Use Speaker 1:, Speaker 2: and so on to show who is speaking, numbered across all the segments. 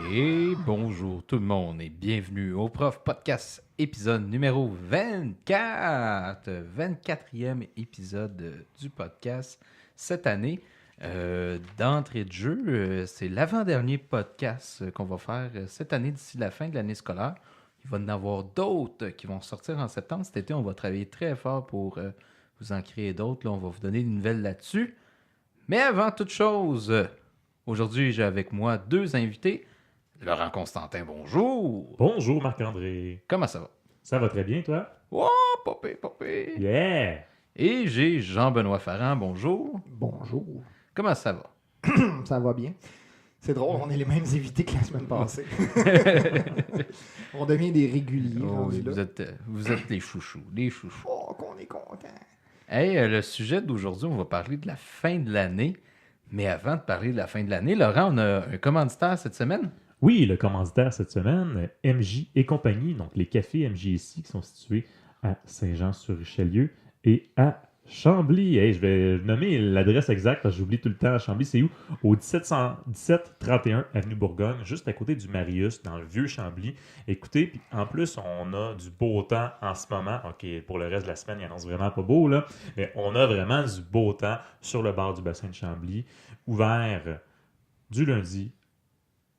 Speaker 1: Et bonjour tout le monde et bienvenue au Prof Podcast épisode numéro 24. 24e épisode du podcast cette année. D'entrée de jeu, c'est l'avant-dernier podcast qu'on va faire cette année d'ici la fin de l'année scolaire. Il va y en avoir d'autres qui vont sortir en septembre. Cet été, on va travailler très fort pour vous en créer d'autres. Là, on va vous donner des nouvelles là-dessus. Mais avant toute chose, aujourd'hui, j'ai avec moi deux invités. Laurent Constantin, bonjour.
Speaker 2: Bonjour Marc-André.
Speaker 1: Comment ça va?
Speaker 2: Ça va très bien, toi?
Speaker 1: Oh, popé.
Speaker 2: Yeah!
Speaker 1: Et j'ai Jean-Benoît Farrand, bonjour.
Speaker 3: Bonjour.
Speaker 1: Comment ça va?
Speaker 3: Ça va bien. C'est drôle, on est les mêmes invités que la semaine passée. On devient des réguliers.
Speaker 1: Oh,
Speaker 3: rendus là.
Speaker 1: vous êtes les chouchous, les chouchous.
Speaker 3: Oh, qu'on est content.
Speaker 1: Hey, le sujet d'aujourd'hui, on va parler de la fin de l'année. Mais avant de parler de la fin de l'année, Laurent, on a un commanditaire cette semaine?
Speaker 2: Oui, le commanditaire cette semaine, MJ et compagnie, donc les cafés MJC qui sont situés à Saint-Jean-sur-Richelieu et à Chambly. Hey, je vais nommer l'adresse exacte parce que j'oublie tout le temps. À Chambly, c'est où? Au 1731 Avenue Bourgogne, juste à côté du Marius, dans le vieux Chambly. Écoutez, puis en plus, on a du beau temps en ce moment. OK, pour le reste de la semaine, il annonce vraiment pas beau, là. Mais on a vraiment du beau temps sur le bord du bassin de Chambly, ouvert du lundi.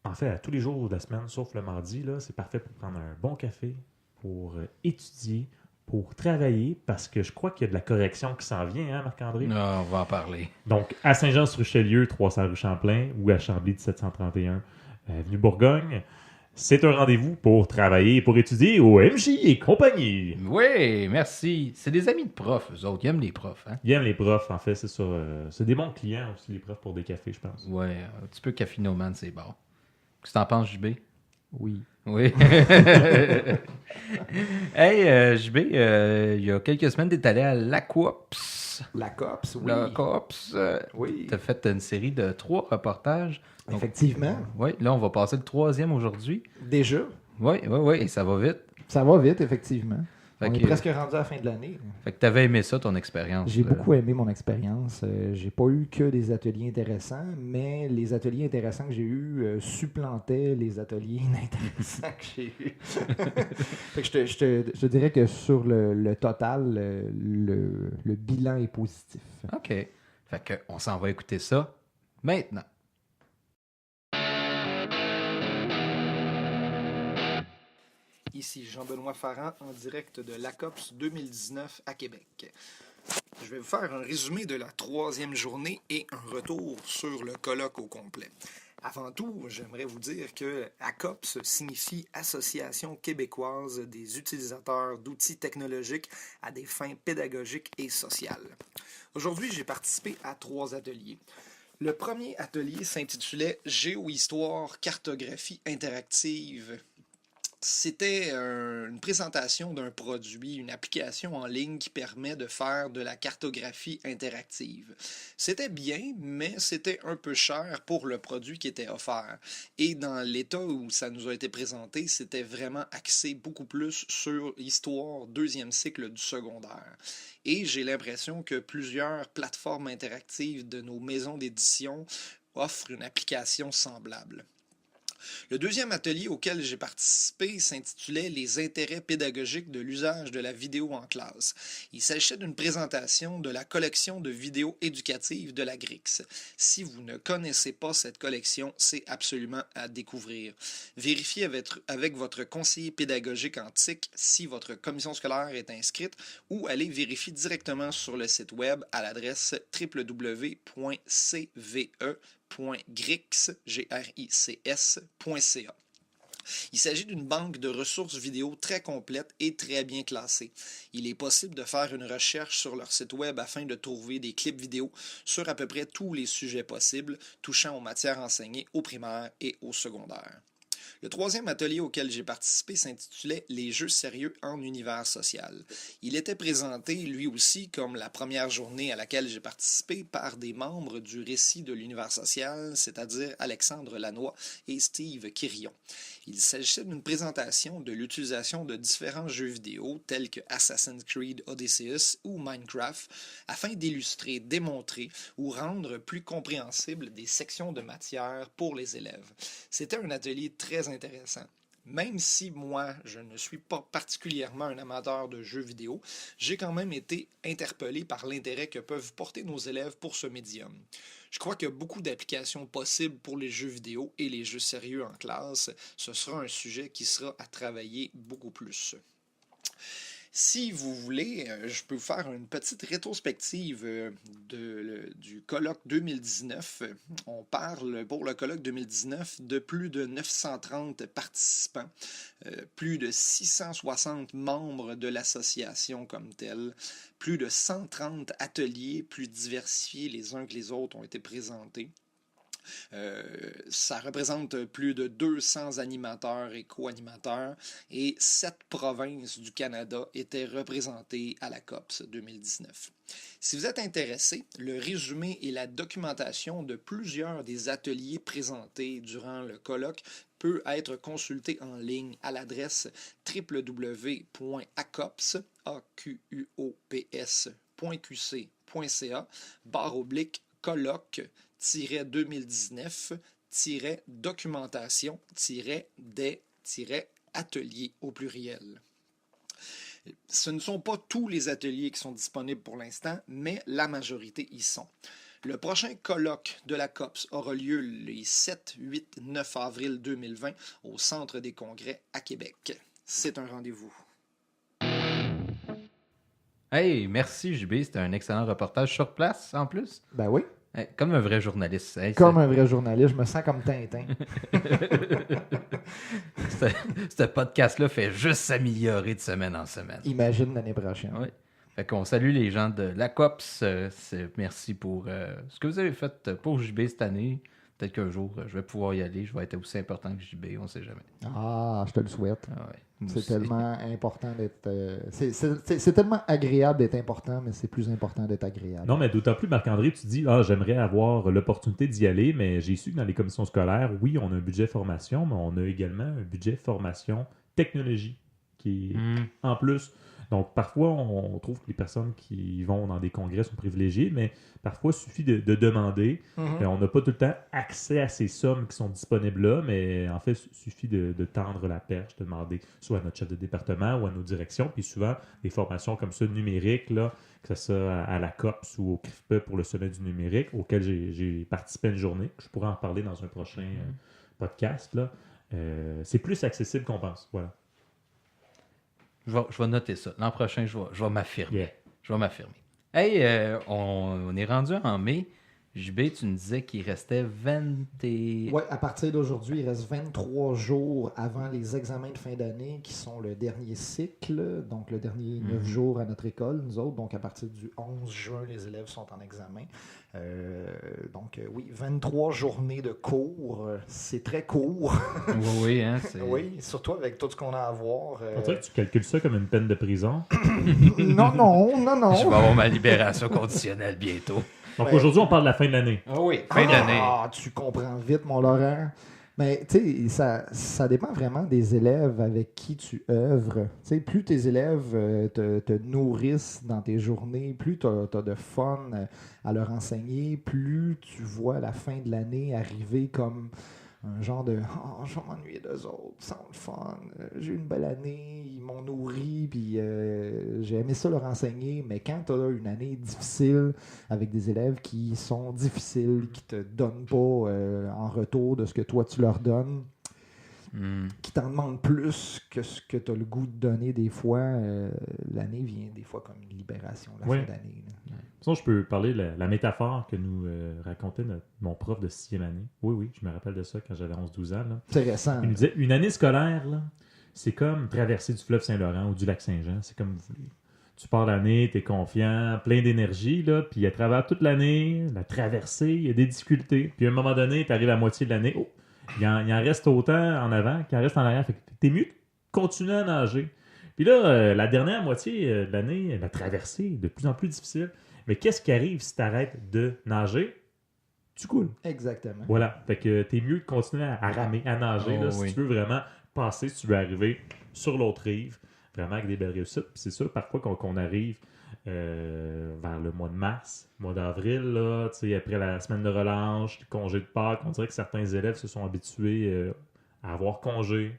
Speaker 2: En fait, à tous les jours de la semaine, sauf le mardi, là, c'est parfait pour prendre un bon café, pour étudier, pour travailler, parce que je crois qu'il y a de la correction qui s'en vient, hein, Marc-André?
Speaker 1: Non, on va en parler.
Speaker 2: Donc, à Saint-Jean-sur-Richelieu, 300 rue Champlain, ou à Chambly, 1731 avenue Bourgogne, c'est un rendez-vous pour travailler et pour étudier au MJ et compagnie.
Speaker 1: Oui, merci. C'est des amis de profs, eux autres. Ils aiment les profs, hein?
Speaker 2: Ils aiment les profs, en fait, c'est ça. C'est des bons clients aussi, les profs, pour des cafés, je pense.
Speaker 1: Ouais, un petit peu caffinoman, c'est bon. Qu'est-ce que t'en penses, JB?
Speaker 3: Oui.
Speaker 1: Oui. Hey, JB, il y a quelques semaines, t'es allé à l'Aquops.
Speaker 3: La COPS, oui.
Speaker 1: L'Aquops,
Speaker 3: Oui.
Speaker 1: t'as fait une série de 3 reportages. Donc,
Speaker 3: Effectivement.
Speaker 1: oui, là, on va passer le 3e aujourd'hui.
Speaker 3: Déjà,
Speaker 1: Oui, et ça va vite.
Speaker 3: ça va vite, effectivement.
Speaker 1: Fait
Speaker 3: On
Speaker 1: que,
Speaker 3: est presque rendu à la fin de l'année.
Speaker 1: Fait que t'avais aimé ça, ton expérience.
Speaker 3: J'ai
Speaker 1: là.
Speaker 3: beaucoup aimé mon expérience. J'ai pas eu que des ateliers intéressants, mais les ateliers intéressants que j'ai eus supplantaient les ateliers inintéressants que j'ai eus. Fait que je te dirais que sur le total, le bilan est positif.
Speaker 1: OK. Fait que on s'en va écouter ça maintenant.
Speaker 4: Ici Jean-Benoît Farrand en direct de l'ACOPS 2019 à Québec. Je vais vous faire un résumé de la 3e journée et un retour sur le colloque au complet. Avant tout, j'aimerais vous dire que ACOPS signifie Association québécoise des utilisateurs d'outils technologiques à des fins pédagogiques et sociales. Aujourd'hui, j'ai participé à 3 ateliers. Le premier atelier s'intitulait Géohistoire, cartographie interactive. C'était une présentation d'un produit, une application en ligne qui permet de faire de la cartographie interactive. C'était bien, mais c'était un peu cher pour le produit qui était offert. Et dans l'état où ça nous a été présenté, c'était vraiment axé beaucoup plus sur l'histoire 2e cycle du secondaire. Et j'ai l'impression que plusieurs plateformes interactives de nos maisons d'édition offrent une application semblable. Le deuxième atelier auquel j'ai participé s'intitulait « Les intérêts pédagogiques de l'usage de la vidéo en classe ». Il s'agissait d'une présentation de la collection de vidéos éducatives de la GRIX. Si vous ne connaissez pas cette collection, c'est absolument à découvrir. Vérifiez avec votre conseiller pédagogique en TIC si votre commission scolaire est inscrite ou allez vérifier directement sur le site web à l'adresse www.cve.grics.ca. Il s'agit d'une banque de ressources vidéo très complète et très bien classée. Il est possible de faire une recherche sur leur site web afin de trouver des clips vidéo sur à peu près tous les sujets possibles touchant aux matières enseignées au primaire et au secondaire. Le troisième atelier auquel j'ai participé s'intitulait « Les jeux sérieux en univers social ». Il était présenté, lui aussi, comme la première journée à laquelle j'ai participé par des membres du Récit de l'univers social, c'est-à-dire Alexandre Lannoy et Steve Quirion. Il s'agissait d'une présentation de l'utilisation de différents jeux vidéo tels que Assassin's Creed Odysseus ou Minecraft afin d'illustrer, démontrer ou rendre plus compréhensibles des sections de matière pour les élèves. C'était un atelier très intéressant. Même si moi, je ne suis pas particulièrement un amateur de jeux vidéo, j'ai quand même été interpellé par l'intérêt que peuvent porter nos élèves pour ce médium. Je crois qu'il y a beaucoup d'applications possibles pour les jeux vidéo et les jeux sérieux en classe. Ce sera un sujet qui sera à travailler beaucoup plus. Si vous voulez, je peux vous faire une petite rétrospective du colloque 2019. On parle pour le colloque 2019 de plus de 930 participants, plus de 660 membres de l'association comme telle, plus de 130 ateliers plus diversifiés les uns que les autres ont été présentés. Ça représente plus de 200 animateurs et co-animateurs et 7 provinces du Canada étaient représentées à la COPS 2019. Si vous êtes intéressé, le résumé et la documentation de plusieurs des ateliers présentés durant le colloque peut être consulté en ligne à l'adresse www.acops.qc.ca/documentation-des-ateliers au pluriel. Ce ne sont pas tous les ateliers qui sont disponibles pour l'instant, mais la majorité y sont. Le prochain colloque de la COPS aura lieu les 7, 8, 9 avril 2020 au Centre des congrès à Québec. C'est un rendez-vous.
Speaker 1: Hey, merci JB, c'était un excellent reportage sur place en plus.
Speaker 3: Ben oui.
Speaker 1: Hey, comme un vrai journaliste. Hey,
Speaker 3: Comme un vrai journaliste, je me sens comme Tintin.
Speaker 1: Ce podcast-là fait juste s'améliorer de semaine en semaine.
Speaker 3: Imagine l'année prochaine.
Speaker 1: Oui. Fait qu'on salue les gens de la COPS. Merci pour ce que vous avez fait pour JB cette année. Peut-être qu'un jour, je vais pouvoir y aller. Je vais être aussi important que JB, on ne sait jamais.
Speaker 3: Ah, je te le souhaite.
Speaker 1: Ah ouais,
Speaker 3: c'est
Speaker 1: aussi.
Speaker 3: tellement important d'être... c'est tellement agréable d'être important, mais c'est plus important d'être agréable.
Speaker 2: Non, mais d'autant plus, Marc-André, tu dis, j'aimerais avoir l'opportunité d'y aller, mais j'ai su que dans les commissions scolaires, oui, on a un budget formation, mais on a également un budget formation technologie qui est en plus. Donc, parfois, on trouve que les personnes qui vont dans des congrès sont privilégiées, mais parfois, il suffit de demander. On n'a pas tout le temps accès à ces sommes qui sont disponibles là, mais en fait, il suffit de tendre la perche, de demander soit à notre chef de département ou à nos directions. Puis souvent, des formations comme ça numériques, là, que ce soit à la COPS ou au CRIFPE pour le sommet du numérique, auquel j'ai participé une journée. Je pourrais en parler dans un prochain podcast. Là. C'est plus accessible qu'on pense. Voilà.
Speaker 1: Je vais noter ça. L'an prochain, je vais m'affirmer.
Speaker 2: Yeah.
Speaker 1: Je vais m'affirmer. Hey, on est rendu en mai. JB, tu nous disais qu'il restait 20 et...
Speaker 3: Oui, à partir d'aujourd'hui, il reste 23 jours avant les examens de fin d'année qui sont le dernier cycle, donc le dernier 9 jours à notre école, nous autres. Donc, à partir du 11 juin, les élèves sont en examen. Oui, 23 journées de cours, c'est très court.
Speaker 1: Oui, hein,
Speaker 3: oui, surtout avec tout ce qu'on a à voir.
Speaker 2: On dirait que tu calcules ça comme une peine de prison.
Speaker 3: Non.
Speaker 1: Je vais avoir ma libération conditionnelle bientôt.
Speaker 2: Donc aujourd'hui, on parle de la fin de l'année.
Speaker 1: Ah oui, fin d'année.
Speaker 3: Ah, tu comprends vite, mon Laurent. Mais tu sais, ça dépend vraiment des élèves avec qui tu œuvres. Tu sais, plus tes élèves te nourrissent dans tes journées, plus tu as de fun à leur enseigner, plus tu vois la fin de l'année arriver comme un genre de « Oh, je vais m'ennuyer d'eux autres, ils sont le fun, j'ai eu une belle année, ils m'ont nourri, puis j'ai aimé ça leur enseigner. » Mais quand tu as une année difficile avec des élèves qui sont difficiles, qui te donnent pas en retour de ce que toi tu leur donnes, qui t'en demandent plus que ce que tu as le goût de donner des fois, l'année vient des fois comme une libération, la fin d'année. Là.
Speaker 2: Sinon, je peux parler de la métaphore que nous racontait mon prof de 6e année. Oui, je me rappelle de ça quand j'avais 11-12 ans. Là.
Speaker 3: C'est récent.
Speaker 2: Il nous disait, une année scolaire, là, c'est comme traverser du fleuve Saint-Laurent ou du lac Saint-Jean. C'est comme vous voulez. Tu pars l'année, tu es confiant, plein d'énergie, là, puis à travers toute l'année, la traversée, il y a des difficultés. Puis à un moment donné, tu arrives à la moitié de l'année, il en reste autant en avant qu'il en reste en arrière. Fait que t'es mieux de continuer à nager. Puis là, la dernière moitié de l'année, la traversée est de plus en plus difficile. Mais qu'est-ce qui arrive si tu arrêtes de nager? Tu coules.
Speaker 3: Exactement.
Speaker 2: Voilà. Fait que t'es mieux de continuer à ramer, à nager, là, si tu veux vraiment passer, si tu veux arriver sur l'autre rive, vraiment avec des belles réussites. Puis c'est sûr, parfois, qu'on arrive vers le mois de mars, mois d'avril, là, après la semaine de relâche, le congé de Pâques, on dirait que certains élèves se sont habitués à avoir congé.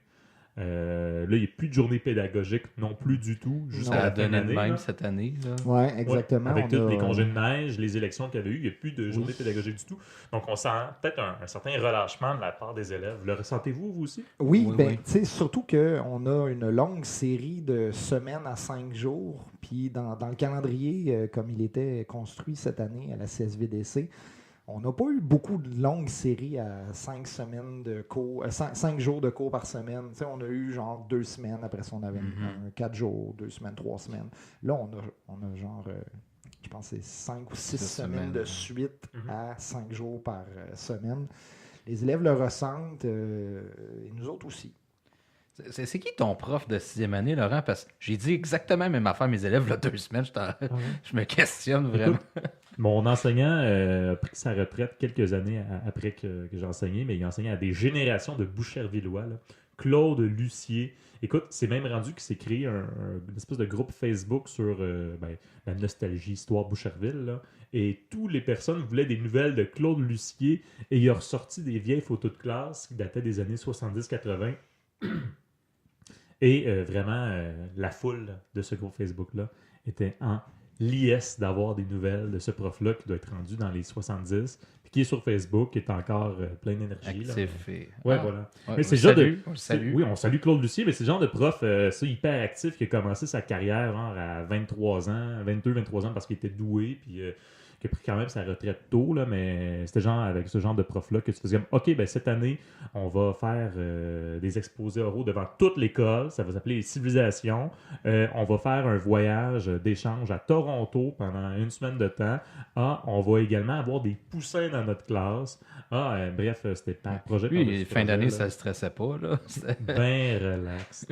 Speaker 2: Là, il n'y a plus de journée pédagogique non plus du tout.
Speaker 1: Ça a donné de même
Speaker 2: là.
Speaker 1: cette année.
Speaker 3: Oui, exactement.
Speaker 2: Avec tous les congés de neige, les élections qu'il y avait eu, il n'y a plus de journée
Speaker 3: Oui.
Speaker 2: pédagogique du tout. Donc, on sent peut-être un certain relâchement de la part des élèves. Le ressentez-vous, vous aussi?
Speaker 3: Oui,
Speaker 1: Oui,
Speaker 3: ben,
Speaker 1: oui.
Speaker 3: tu sais, surtout qu'on a une longue série de semaines à 5 jours. Puis dans le calendrier, comme il était construit cette année à la CSVDC, on n'a pas eu beaucoup de longues séries à 5 semaines de cours, 5 jours de cours par semaine. Tu sais, on a eu genre 2 semaines, après ça on avait 4 jours, 2 semaines, 3 semaines. Là, on a genre, je pense que c'est 5 ou 6 semaines de suite à 5 jours par semaine. Les élèves le ressentent, et nous autres aussi.
Speaker 1: C'est qui ton prof de 6e année, Laurent? Parce que j'ai dit exactement la même affaire à mes élèves il y a 2 semaines. Je me questionne vraiment.
Speaker 2: Écoute, mon enseignant a pris sa retraite quelques années après que j'ai enseigné, mais il enseignait à des générations de Bouchervillois. Là. Claude Lucier. Écoute, c'est même rendu qu'il s'est créé une espèce de groupe Facebook sur la nostalgie, histoire Boucherville. Là. Et toutes les personnes voulaient des nouvelles de Claude Lucier. Et il a ressorti des vieilles photos de classe qui dataient des années 70-80. Et vraiment, la foule de ce groupe Facebook-là était en liesse d'avoir des nouvelles de ce prof-là qui doit être rendu dans les 70, puis qui est sur Facebook, qui est encore plein d'énergie.
Speaker 1: Actif.
Speaker 2: Ouais,
Speaker 1: Ah.
Speaker 2: voilà.
Speaker 1: Ouais,
Speaker 2: Mais c'est le genre de...
Speaker 1: on le salue.
Speaker 2: Oui, on salue Claude Lucier, mais c'est le genre de prof hyper actif qui a commencé sa carrière genre, à 23 ans, 22-23 ans parce qu'il était doué, puis qui a pris quand même sa retraite tôt, là, mais c'était genre avec ce genre de prof-là que tu faisais comme, OK, ben cette année, on va faire des exposés oraux devant toute l'école, ça va s'appeler les civilisations, on va faire un voyage d'échange à Toronto pendant une semaine de temps, on va également avoir des poussins dans notre classe, bref, c'était pas un projet.
Speaker 1: Lui, fin d'année, ça ne stressait pas. Là.
Speaker 2: Ben relax.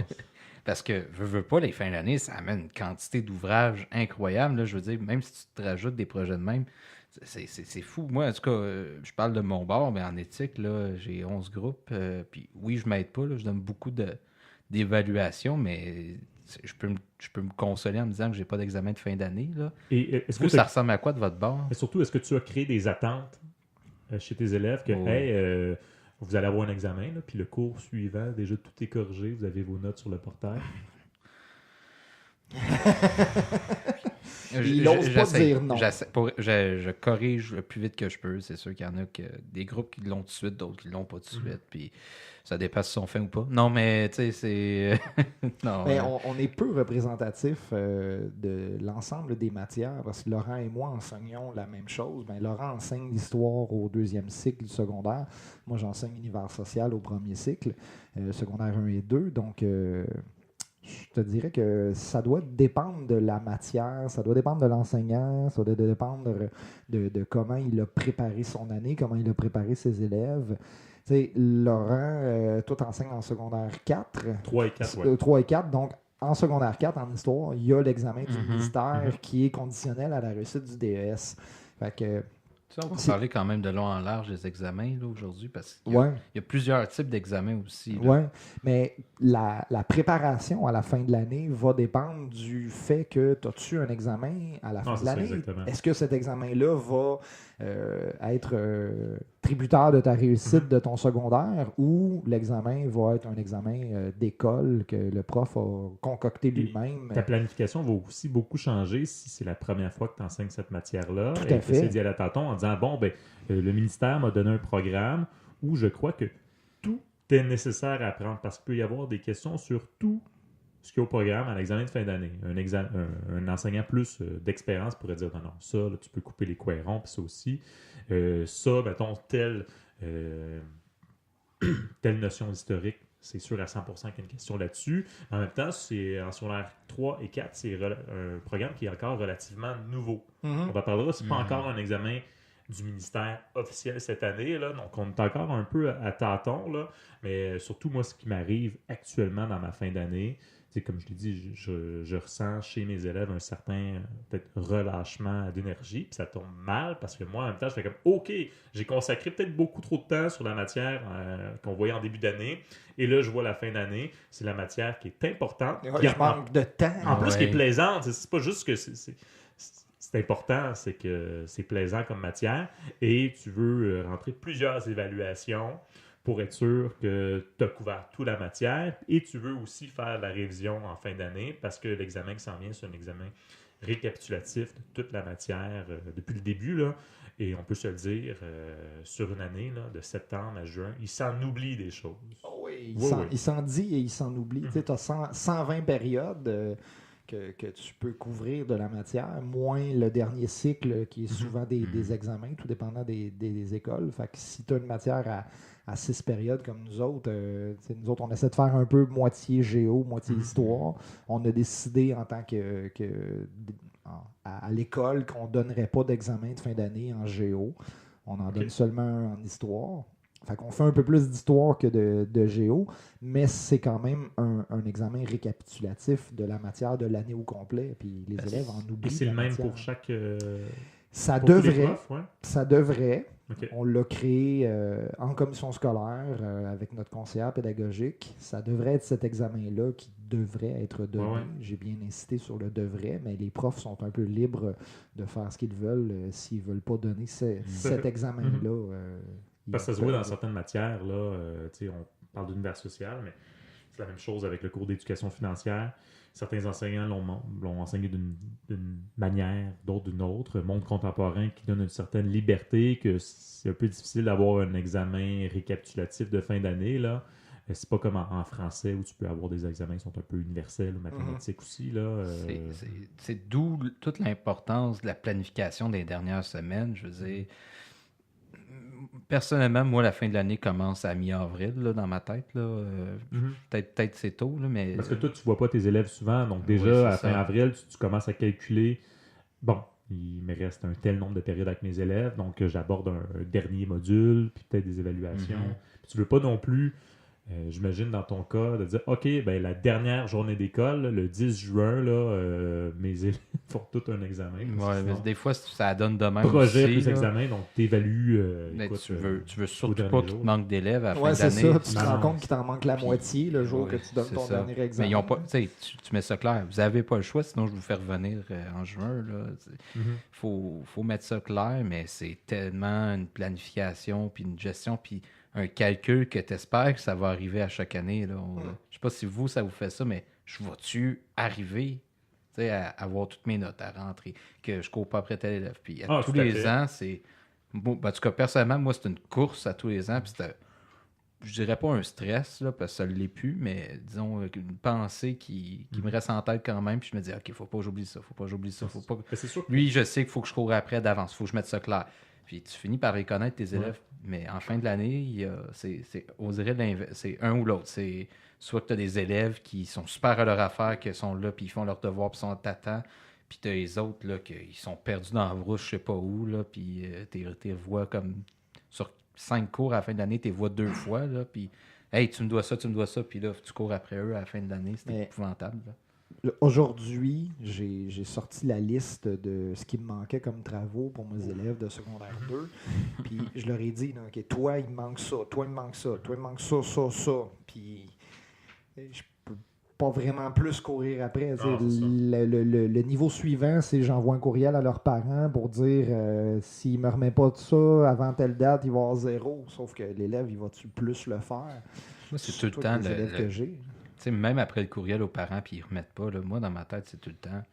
Speaker 1: Parce que, veux pas, les fins d'année, ça amène une quantité d'ouvrages incroyable. Là, je veux dire, même si tu te rajoutes des projets de même, c'est fou. Moi, en tout cas, je parle de mon bord, mais en éthique, là, j'ai 11 groupes. Puis oui, je m'aide pas. Là, je donne beaucoup d'évaluations, mais je peux me consoler en me disant que j'ai pas d'examen de fin d'année. Là.
Speaker 2: Et est-ce
Speaker 1: Vous,
Speaker 2: que
Speaker 1: ça ressemble à quoi de votre bord?
Speaker 2: Et surtout, est-ce que tu as créé des attentes chez tes élèves que, vous allez avoir un examen, là, puis le cours suivant, déjà tout est corrigé, vous avez vos notes sur le portail?
Speaker 3: Il n'ose pas dire non.
Speaker 1: Je corrige le plus vite que je peux. C'est sûr qu'il y en a des groupes qui l'ont tout de suite, d'autres qui l'ont pas tout de suite. Puis ça dépasse si sont fins ou pas. Non, mais tu sais, c'est... non,
Speaker 3: mais on est peu représentatif de l'ensemble des matières parce que Laurent et moi enseignons la même chose. Ben, Laurent enseigne l'histoire au 2e cycle du secondaire. Moi, j'enseigne l'univers social au 1er cycle, secondaire 1 et 2. Donc... je te dirais que ça doit dépendre de la matière, ça doit dépendre de l'enseignant, ça doit dépendre de comment il a préparé son année, comment il a préparé ses élèves. Tu sais, Laurent, toi, t'enseignes en secondaire 4.
Speaker 2: 3 et 4, oui.
Speaker 3: 3 et 4, donc en secondaire 4, en histoire, il y a l'examen du ministère qui est conditionnel à la réussite du DES. Fait que...
Speaker 1: on va parler quand même de long en large des examens là, aujourd'hui parce qu'il y a plusieurs types d'examens aussi.
Speaker 3: Oui, mais la préparation à la fin de l'année va dépendre du fait que tu as-tu un examen à la fin de l'année. Est-ce que cet examen-là va être tributaire de ta réussite de ton secondaire ou l'examen va être un examen d'école que le prof a concocté lui-même?
Speaker 2: Ta planification va aussi beaucoup changer si c'est la première fois que tu enseignes cette matière-là.
Speaker 3: Tout à fait.
Speaker 2: C'est d'y aller à tâtons en disant, le ministère m'a donné un programme où je crois que tout est nécessaire à apprendre parce qu'il peut y avoir des questions sur tout ce qu'il y a au programme à l'examen de fin d'année. Un enseignant plus d'expérience pourrait dire non, ça, là, tu peux couper les cohérents, puis ça aussi. Ça, mettons, telle notion historique, c'est sûr à 100% qu'il y a une question là-dessus. En même temps, c'est en secondaire 3 et 4, c'est un programme qui est encore relativement nouveau. On en parlera, c'est pas encore un examen du ministère officiel cette année, là. Donc, on est encore un peu à tâtons, là. Mais surtout, moi, ce qui m'arrive actuellement dans ma fin d'année, c'est comme je l'ai dit, je ressens chez mes élèves un certain peut-être relâchement d'énergie, puis ça tombe mal parce que moi, en même temps, je fais comme OK, j'ai consacré peut-être beaucoup trop de temps sur la matière qu'on voyait en début d'année, et là, je vois la fin d'année, c'est la matière qui est importante.
Speaker 3: Ouais,
Speaker 2: Qui
Speaker 3: je manque de temps.
Speaker 2: en plus, qui est
Speaker 1: Ouais.
Speaker 2: plaisante, c'est pas juste que c'est important, c'est que c'est plaisant comme matière, et tu veux rentrer plusieurs évaluations pour être sûr que tu as couvert toute la matière, et tu veux aussi faire la révision en fin d'année, parce que l'examen qui s'en vient, c'est un examen récapitulatif de toute la matière depuis le début, là. Et on peut se le dire, sur une année, là, de septembre à juin, il s'en oublie des choses.
Speaker 3: Oh oui,
Speaker 2: Oui, oui.
Speaker 3: il s'en dit et il s'en oublie. Tu as 120 périodes que tu peux couvrir de la matière, moins le dernier cycle qui est souvent des examens, tout dépendant des écoles. Fait que si tu as une matière à 6 périodes comme nous autres, on essaie de faire un peu moitié géo, moitié histoire. On a décidé en tant à l'école qu'on ne donnerait pas d'examen de fin d'année en géo. On en donne seulement un en histoire. Fait qu'on fait un peu plus d'histoire que de géo, mais c'est quand même un examen récapitulatif de la matière de l'année au complet. Puis les élèves en
Speaker 2: Et
Speaker 3: oublient.
Speaker 2: c'est le
Speaker 3: la
Speaker 2: même
Speaker 3: matière.
Speaker 2: pour chaque...
Speaker 3: Ça
Speaker 2: pour tous les
Speaker 3: devrait.
Speaker 2: profs, ouais?
Speaker 3: Ça devrait.
Speaker 2: OK.
Speaker 3: On l'a créé en commission scolaire avec notre conseillère pédagogique. Ça devrait être cet examen-là qui devrait être donné.
Speaker 2: Ouais.
Speaker 3: J'ai bien insisté sur le devrait, mais les profs sont un peu libres de faire ce qu'ils veulent. S'ils ne veulent pas donner cet examen-là,
Speaker 2: Parce que ça se voit dans certaines matières, là, on parle d'univers social, mais c'est la même chose avec le cours d'éducation financière. Certains enseignants l'ont enseigné d'une manière, d'autres d'une autre. Monde contemporain qui donne une certaine liberté, que c'est un peu difficile d'avoir un examen récapitulatif de fin d'année, là. C'est pas comme en français où tu peux avoir des examens qui sont un peu universels ou mathématiques aussi, là.
Speaker 1: C'est d'où toute l'importance de la planification des dernières semaines. Je veux dire, personnellement, moi, la fin de l'année commence à mi-avril, là, dans ma tête. Là. Peut-être c'est tôt, là, mais...
Speaker 2: Parce que toi, tu vois pas tes élèves souvent, donc déjà,
Speaker 1: Oui, c'est
Speaker 2: à fin
Speaker 1: ça.
Speaker 2: avril, tu commences à calculer, bon, il me reste un tel nombre de périodes avec mes élèves, donc j'aborde un dernier module, puis peut-être des évaluations. Puis tu veux pas non plus, j'imagine dans ton cas, de dire, OK, ben la dernière journée d'école, là, le 10 juin, là, mes élèves font tout un examen.
Speaker 1: Ouais, mais des fois, ça donne de même
Speaker 2: projet
Speaker 1: aussi,
Speaker 2: plus
Speaker 1: là.
Speaker 2: examen, donc t'évalues.
Speaker 1: Mais
Speaker 2: Écoute,
Speaker 1: tu veux surtout
Speaker 2: dernier
Speaker 1: pas qu'il
Speaker 2: jour.
Speaker 1: te manque d'élèves à la
Speaker 3: Ouais,
Speaker 1: fin
Speaker 3: c'est
Speaker 1: d'année.
Speaker 3: ça. Tu te rends compte qu'il t'en manque la moitié le jour
Speaker 1: Ouais,
Speaker 3: que tu donnes
Speaker 1: c'est
Speaker 3: ton
Speaker 1: ça.
Speaker 3: dernier examen.
Speaker 1: Mais ils ont pas, tu sais, tu mets ça clair. Vous n'avez pas le choix, sinon je vous fais revenir en juin. Il faut mettre ça clair, mais c'est tellement une planification, puis une gestion, puis un calcul que tu espères que ça va arriver à chaque année. Là. Je sais pas si vous, ça vous fait ça, mais je vais-tu arriver à avoir toutes mes notes à rentrer, que je cours pas après tel élève. Puis à tous
Speaker 2: tout à
Speaker 1: les
Speaker 2: fait.
Speaker 1: ans, c'est... Bon, en tout cas, personnellement, moi, c'est une course à tous les ans, puis c'était... Je dirais pas un stress, là, parce que ça ne l'est plus, mais disons une pensée qui me reste en tête quand même, puis je me dis, OK, faut pas que j'oublie ça, faut pas que j'oublie ça, faut pas...
Speaker 2: Ben, c'est sûr que
Speaker 1: Lui, je sais qu'il faut que je cours après d'avance, faut que je mette ça clair. Puis tu finis par reconnaître tes élèves, mais en fin de l'année, on dirait c'est un ou l'autre. C'est soit que tu as des élèves qui sont super à leur affaire, qui sont là, puis ils font leur devoir, puis ils sont t'attends, puis tu as les autres, là, qui sont perdus dans la brousse, je sais pas où, là, puis t'es vois comme sur 5 cours à la fin de l'année, t'es vois 2 fois, là, puis hey, tu me dois ça, puis là, tu cours après eux à la fin de l'année, c'était épouvantable, là.
Speaker 3: Aujourd'hui, j'ai sorti la liste de ce qui me manquait comme travaux pour mes élèves de secondaire 2. Puis je leur ai dit, là, OK, toi, il me manque ça, toi, il me manque ça, toi, il me manque ça, ça, ça. Puis je peux pas vraiment plus courir après.
Speaker 2: Ah, c'est ça.
Speaker 3: Le niveau suivant, c'est j'envoie un courriel à leurs parents pour dire s'il me remet pas de ça avant telle date, il va avoir 0. Sauf que l'élève, il va-tu plus le faire?
Speaker 1: Moi, c'est tout le
Speaker 3: Surtout
Speaker 1: temps
Speaker 3: avec les élèves que j'ai.
Speaker 1: Tu sais, même après le courriel aux parents, puis ils remettent pas, là, moi, dans ma tête, c'est tout le temps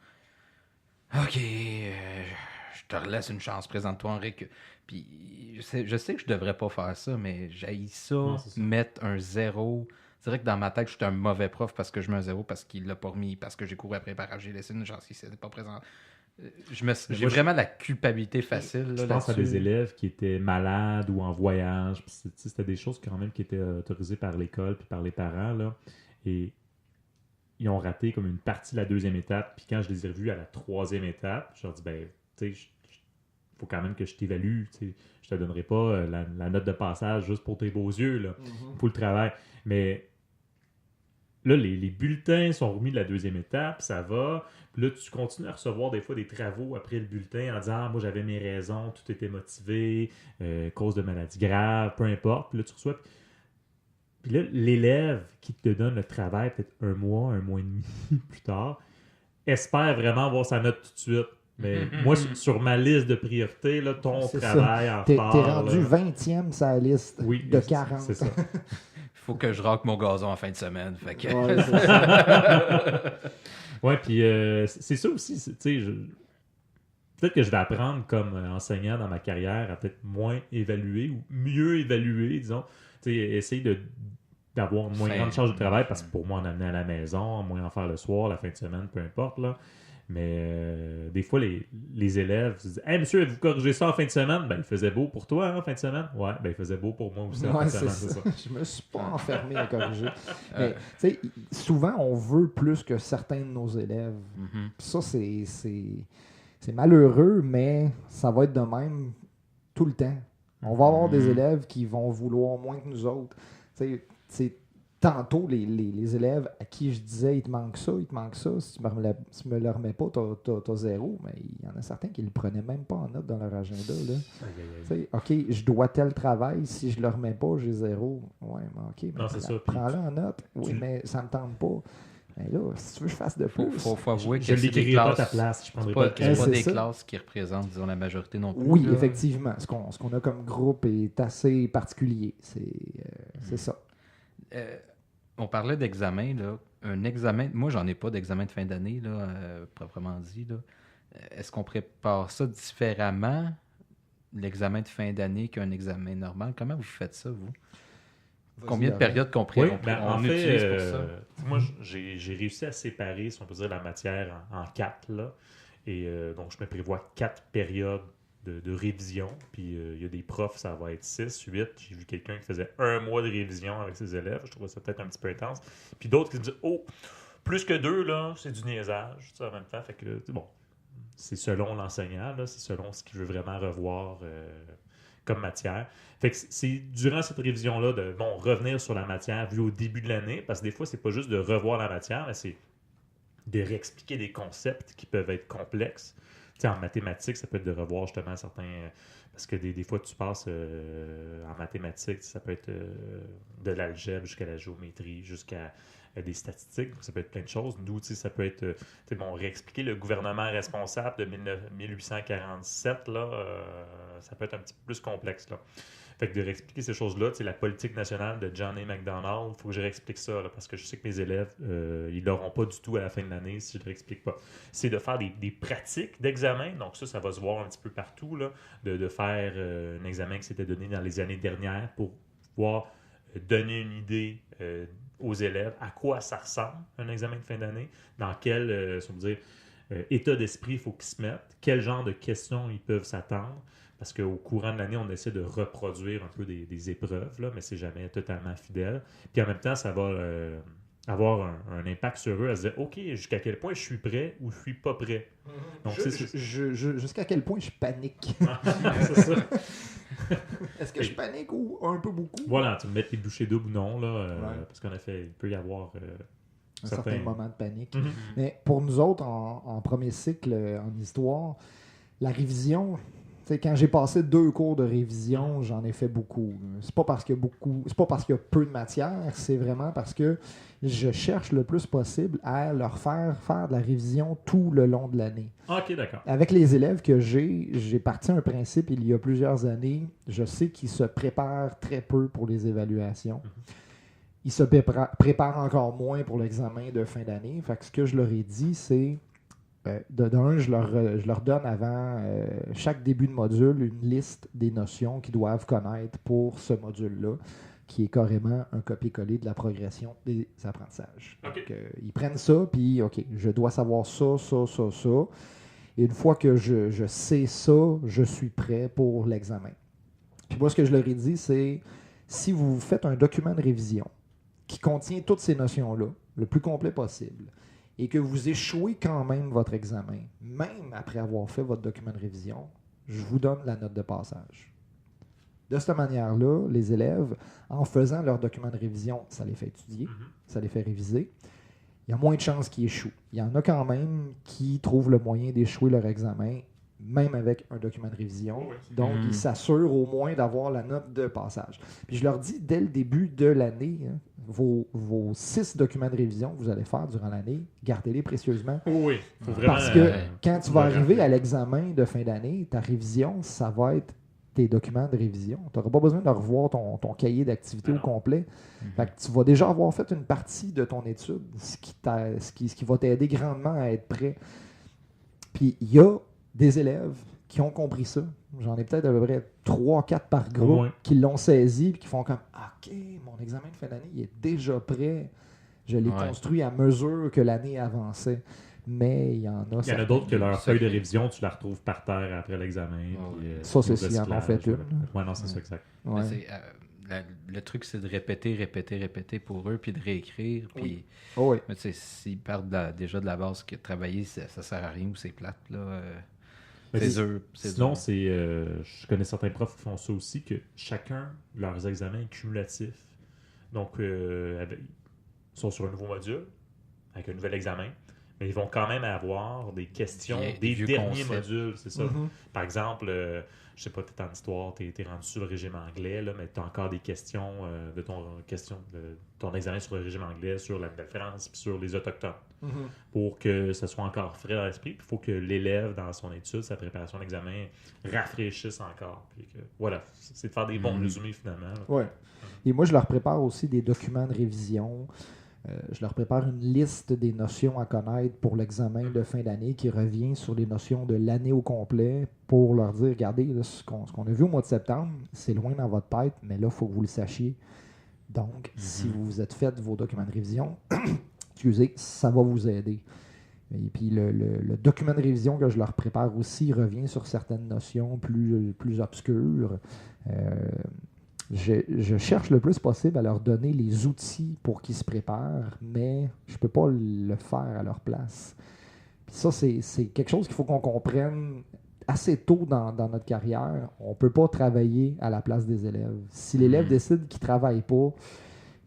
Speaker 1: OK, je te relaisse une chance, présente-toi en récup. Puis je sais que je devrais pas faire ça, mais j'haïs ça,
Speaker 2: Non, c'est ça.
Speaker 1: mettre un 0. C'est vrai que dans ma tête, je suis un mauvais prof parce que je mets un 0, parce qu'il l'a pas remis, parce que j'ai couru après par j'ai laissé une chance, il s'était pas présent. J'ai vraiment la culpabilité facile. Là,
Speaker 2: Je pense à
Speaker 1: là-dessus.
Speaker 2: des élèves qui étaient malades ou en voyage. Puis c'était des choses quand même qui étaient autorisées par l'école puis par les parents. Là. Et ils ont raté comme une partie de la 2e étape. Puis quand je les ai revus à la 3e étape, je leur dis, ben, tu sais, faut quand même que je t'évalue. Je te donnerai pas la note de passage juste pour tes beaux yeux. Là. Faut le travail. Mais là, les bulletins sont remis de la deuxième étape, ça va. Puis là, tu continues à recevoir des fois des travaux après le bulletin en disant « Ah, moi, j'avais mes raisons, tout était motivé, cause de maladie grave, peu importe. » Puis là, tu reçois... Puis là, l'élève qui te donne le travail, peut-être un mois et demi plus tard, espère vraiment avoir sa note tout de suite. Mais moi, sur ma liste de priorités, là, ton travail en retard...
Speaker 3: T'es rendu 20e sur la liste de 40.
Speaker 2: C'est ça.
Speaker 1: Faut que je raque mon gazon en fin de semaine. Fait que...
Speaker 3: Ouais, c'est ça.
Speaker 2: Ouais, puis c'est ça aussi, tu sais, peut-être que je vais apprendre comme enseignant dans ma carrière à peut-être moins évaluer ou mieux évaluer, disons, tu sais, essayer d'avoir une moins grande charge de travail parce que pour moi, en amener à la maison, moins en faire le soir, la fin de semaine, peu importe, là. Mais des fois, les élèves se disent « Hey, monsieur, vous corrigez ça en fin de semaine? » Ben, il faisait beau pour toi, hein, en fin de semaine? Ouais, ben, il faisait beau pour moi aussi en fin de semaine, c'est ça.
Speaker 3: Je me suis pas enfermé à corriger. Mais, tu sais, souvent, on veut plus que certains de nos élèves. Ça, c'est malheureux, mais ça va être de même tout le temps. On va avoir des élèves qui vont vouloir moins que nous autres. Tu sais, tantôt, les élèves à qui je disais « il te manque ça, si tu me le remets pas, t'as 0 », mais il y en a certains qui le prenaient même pas en note dans leur agenda. Là. OK, je dois tel travail, si je le remets pas, j'ai 0. Ouais, mais OK, mais prends-le en note. Oui, mais ça me tente pas. Mais là, si tu veux que je fasse de plus...
Speaker 1: Faut avouer que
Speaker 2: je l'écrirai pas à ta place. Je prendrai pas
Speaker 1: des classes qui représentent, disons, la majorité non plus.
Speaker 3: Oui,
Speaker 1: là.
Speaker 3: effectivement. Ce qu'on a comme groupe est assez particulier. C'est ça.
Speaker 1: On parlait d'examen, là. Un examen, moi, j'en ai pas d'examen de fin d'année, là, proprement dit. Là. Est-ce qu'on prépare ça différemment, l'examen de fin d'année, qu'un examen normal? Comment vous faites ça, vous? Combien de périodes qu'on utilise pour ça?
Speaker 2: Moi, j'ai réussi à séparer, si on peut dire, la matière en 4. Là. Et donc, je me prévois 4 périodes de révision. Puis, il y a des profs, ça va être 6, 8. J'ai vu quelqu'un qui faisait 1 mois de révision avec ses élèves. Je trouvais ça peut-être un petit peu intense. Puis d'autres qui se disent « Oh, plus que 2, là, c'est du niaisage. » En même temps, fait que, bon, c'est selon l'enseignant, là, c'est selon ce qu'il veut vraiment revoir comme matière. Fait que c'est durant cette révision-là de revenir sur la matière vue au début de l'année, parce que des fois, c'est pas juste de revoir la matière, mais c'est de réexpliquer des concepts qui peuvent être complexes. T'sais, en mathématiques, ça peut être de revoir justement certains... Parce que des fois, tu passes en mathématiques, ça peut être de l'algèbre jusqu'à la géométrie, jusqu'à des statistiques. Ça peut être plein de choses. Nous, ça peut être... réexpliquer le gouvernement responsable de 1847, là, ça peut être un petit peu plus complexe, là. Fait que de réexpliquer ces choses-là, la politique nationale de John A. MacDonald, il faut que je réexplique ça, là, parce que je sais que mes élèves, ils ne l'auront pas du tout à la fin de l'année si je ne réexplique pas. C'est de faire des pratiques d'examen, donc ça va se voir un petit peu partout, là, de faire un examen qui s'était donné dans les années dernières pour pouvoir donner une idée aux élèves à quoi ça ressemble, un examen de fin d'année, dans quel, si on veut dire, état d'esprit il faut qu'ils se mettent, quel genre de questions ils peuvent s'attendre. Parce qu'au courant de l'année, on essaie de reproduire un peu des épreuves, là, mais c'est jamais totalement fidèle. Puis en même temps, ça va avoir un impact sur eux à se dire « OK, jusqu'à quel point je suis prêt ou je suis pas prêt? » Donc,
Speaker 3: jusqu'à quel point je panique?
Speaker 2: C'est ça.
Speaker 3: Est-ce que je panique ou un peu beaucoup?
Speaker 2: Voilà, tu me mets les bouchées doubles ou non, là, parce qu'en effet, il peut y avoir...
Speaker 3: un certain moment de panique. Mais pour nous autres, en premier cycle en histoire, la révision... T'sais, quand j'ai passé 2 cours de révision, j'en ai fait beaucoup. C'est pas parce qu'il y a peu de matière, c'est vraiment parce que je cherche le plus possible à leur faire de la révision tout le long de l'année.
Speaker 2: OK, d'accord.
Speaker 3: Avec les élèves que j'ai parti un principe il y a plusieurs années. Je sais qu'ils se préparent très peu pour les évaluations. Ils se préparent encore moins pour l'examen de fin d'année. Fait que ce que je leur ai dit, c'est... je leur donne avant chaque début de module une liste des notions qu'ils doivent connaître pour ce module-là, qui est carrément un copier-coller de la progression des apprentissages.
Speaker 2: Okay.
Speaker 3: Donc, ils prennent ça, puis OK, je dois savoir ça, ça, ça, ça. Et une fois que je sais ça, je suis prêt pour l'examen. Puis moi, ce que je leur ai dit, c'est si vous faites un document de révision qui contient toutes ces notions-là, le plus complet possible, et que vous échouez quand même votre examen, même après avoir fait votre document de révision, je vous donne la note de passage. De cette manière-là, les élèves, en faisant leur document de révision, ça les fait étudier, ça les fait réviser. Il y a moins de chances qu'ils échouent. Il y en a quand même qui trouvent le moyen d'échouer leur examen, même avec un document de révision. Donc, ils s'assurent au moins d'avoir la note de passage. Puis je leur dis, dès le début de l'année, hein, vos 6 documents de révision que vous allez faire durant l'année, gardez-les précieusement.
Speaker 2: Oui, faut vraiment,
Speaker 3: Parce que quand tu vas arriver à l'examen de fin d'année, ta révision, ça va être tes documents de révision. Tu n'auras pas besoin de revoir ton cahier d'activité au complet. Fait que tu vas déjà avoir fait une partie de ton étude, ce qui va t'aider grandement à être prêt. Puis il y a des élèves qui ont compris ça. J'en ai peut-être à peu près 3-4 par groupe qui l'ont saisi et qui font comme « OK, mon examen de fin d'année, il est déjà prêt. Je l'ai construit à mesure que l'année avançait. » Mais il y en a...
Speaker 2: Il y en a d'autres que leur feuille de révision, tu la retrouves par terre après l'examen.
Speaker 3: Ça, c'est s'ils en ont fait une.
Speaker 2: Oui, non, c'est ça, exact.
Speaker 1: Ouais. Le truc, c'est de répéter pour eux, puis de réécrire. Puis, mais tu sais, s'ils partent déjà de la base que travailler, ça sert à rien ou c'est plate, là... C'est dur.
Speaker 2: Sinon, je connais certains profs qui font ça aussi, que chacun, leurs examens cumulatifs, donc ils sont sur un nouveau module, avec un nouvel examen, mais ils vont quand même avoir des questions des derniers modules, c'est ça. Par exemple, je sais pas, tu es en histoire, tu es rendu sur le régime anglais, là, mais tu as encore des questions de ton examen sur le régime anglais, sur la Nouvelle-France, puis sur les Autochtones. Pour que ce soit encore frais dans l'esprit. Il faut que l'élève, dans son étude, sa préparation d'examen, rafraîchisse encore. Puis que, voilà, c'est de faire des bons résumés finalement.
Speaker 3: Oui. Et moi, je leur prépare aussi des documents de révision. Je leur prépare une liste des notions à connaître pour l'examen de fin d'année qui revient sur les notions de l'année au complet pour leur dire, regardez, là, ce qu'on a vu au mois de septembre, c'est loin dans votre tête, mais là, il faut que vous le sachiez. Donc, si vous vous êtes fait vos documents de révision, excusez, ça va vous aider. Et puis, le document de révision que je leur prépare aussi revient sur certaines notions plus obscures. Je cherche le plus possible à leur donner les outils pour qu'ils se préparent, mais je ne peux pas le faire à leur place. Puis ça, c'est quelque chose qu'il faut qu'on comprenne assez tôt dans notre carrière. On ne peut pas travailler à la place des élèves. Si l'élève décide qu'il ne travaille pas,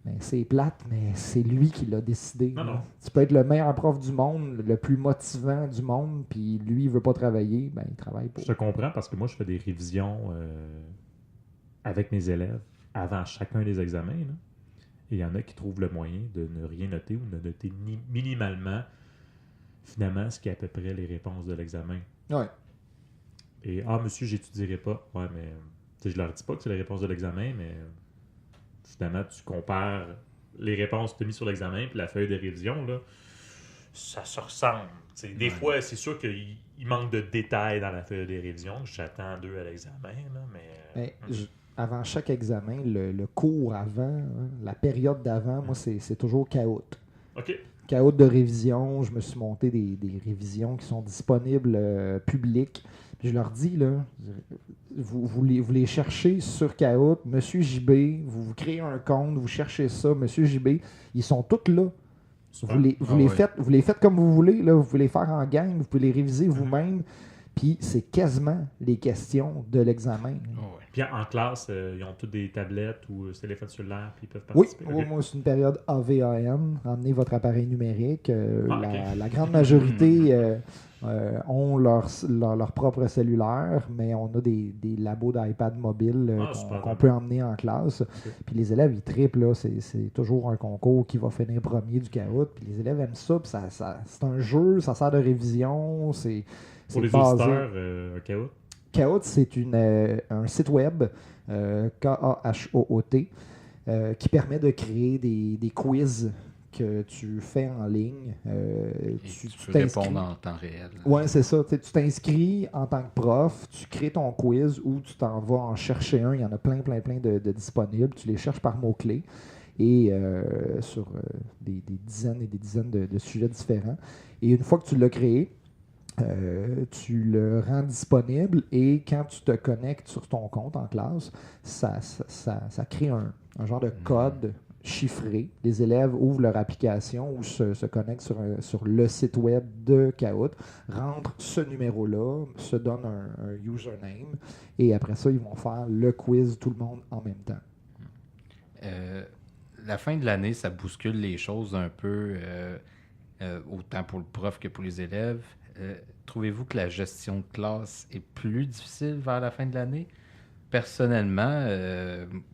Speaker 3: ben c'est plate, mais c'est lui qui l'a décidé.
Speaker 2: Non.
Speaker 3: Tu peux être le meilleur prof du monde, le plus motivant du monde, puis lui, il ne veut pas travailler, ben il ne travaille pas.
Speaker 2: Je te comprends parce que moi, je fais des révisions avec mes élèves avant chacun des examens. Là. Et il y en a qui trouvent le moyen de ne rien noter ou de noter minimalement, finalement, ce qui est à peu près les réponses de l'examen.
Speaker 3: Ouais.
Speaker 2: Et monsieur, j'étudierai pas. Ouais, mais je leur dis pas que c'est les réponses de l'examen, mais finalement, tu compares les réponses que tu as mises sur l'examen puis la feuille de révision, là, ça se ressemble. Des fois, c'est sûr qu'il manque de détails dans la feuille de révision. J'attends d'eux à l'examen, là, mais
Speaker 3: avant chaque examen, le cours avant, la période d'avant, moi, c'est toujours caout.
Speaker 2: OK.
Speaker 3: Caout de révision. Je me suis monté des révisions qui sont disponibles publiques. Puis je leur dis, là, vous les cherchez sur Kahoot, Monsieur JB, vous créez un compte, vous cherchez ça, Monsieur JB, ils sont tous là. Vous les faites comme vous voulez, là, vous pouvez les faire en gang, vous pouvez les réviser vous-même, puis c'est quasiment les questions de l'examen.
Speaker 2: Puis en classe, ils ont toutes des tablettes ou téléphones cellulaires, puis ils peuvent participer.
Speaker 3: Oui, moi c'est une période AVAN, emmenez votre appareil numérique. La grande majorité ont leur propre cellulaire, mais on a des labos d'iPad mobile qu'on peut emmener en classe. Puis les élèves, ils trippent, là, c'est toujours un concours qui va finir premier du Kahoot. Puis les élèves aiment ça, puis c'est un jeu, ça sert de révision.
Speaker 2: Pour les auditeurs, Kahoot?
Speaker 3: Kahoot, c'est un site web, K-A-H-O-O-T, qui permet de créer des quiz que tu fais en ligne.
Speaker 1: Tu peux répondre en temps réel.
Speaker 3: Oui, c'est ça. Tu t'inscris en tant que prof, tu crées ton quiz ou tu t'en vas en chercher un. Il y en a plein de disponibles. Tu les cherches par mots-clés et sur des dizaines et des dizaines de sujets différents. Et une fois que tu l'as créé, tu le rends disponible et quand tu te connectes sur ton compte en classe, ça crée un genre de code chiffré. Les élèves ouvrent leur application ou se connectent sur le site web de Kahoot, rentrent ce numéro-là, se donnent un username, et après ça, ils vont faire le quiz, tout le monde en même temps.
Speaker 1: La fin de l'année, ça bouscule les choses un peu, autant pour le prof que pour les élèves. Trouvez-vous que la gestion de classe est plus difficile vers la fin de l'année? Personnellement,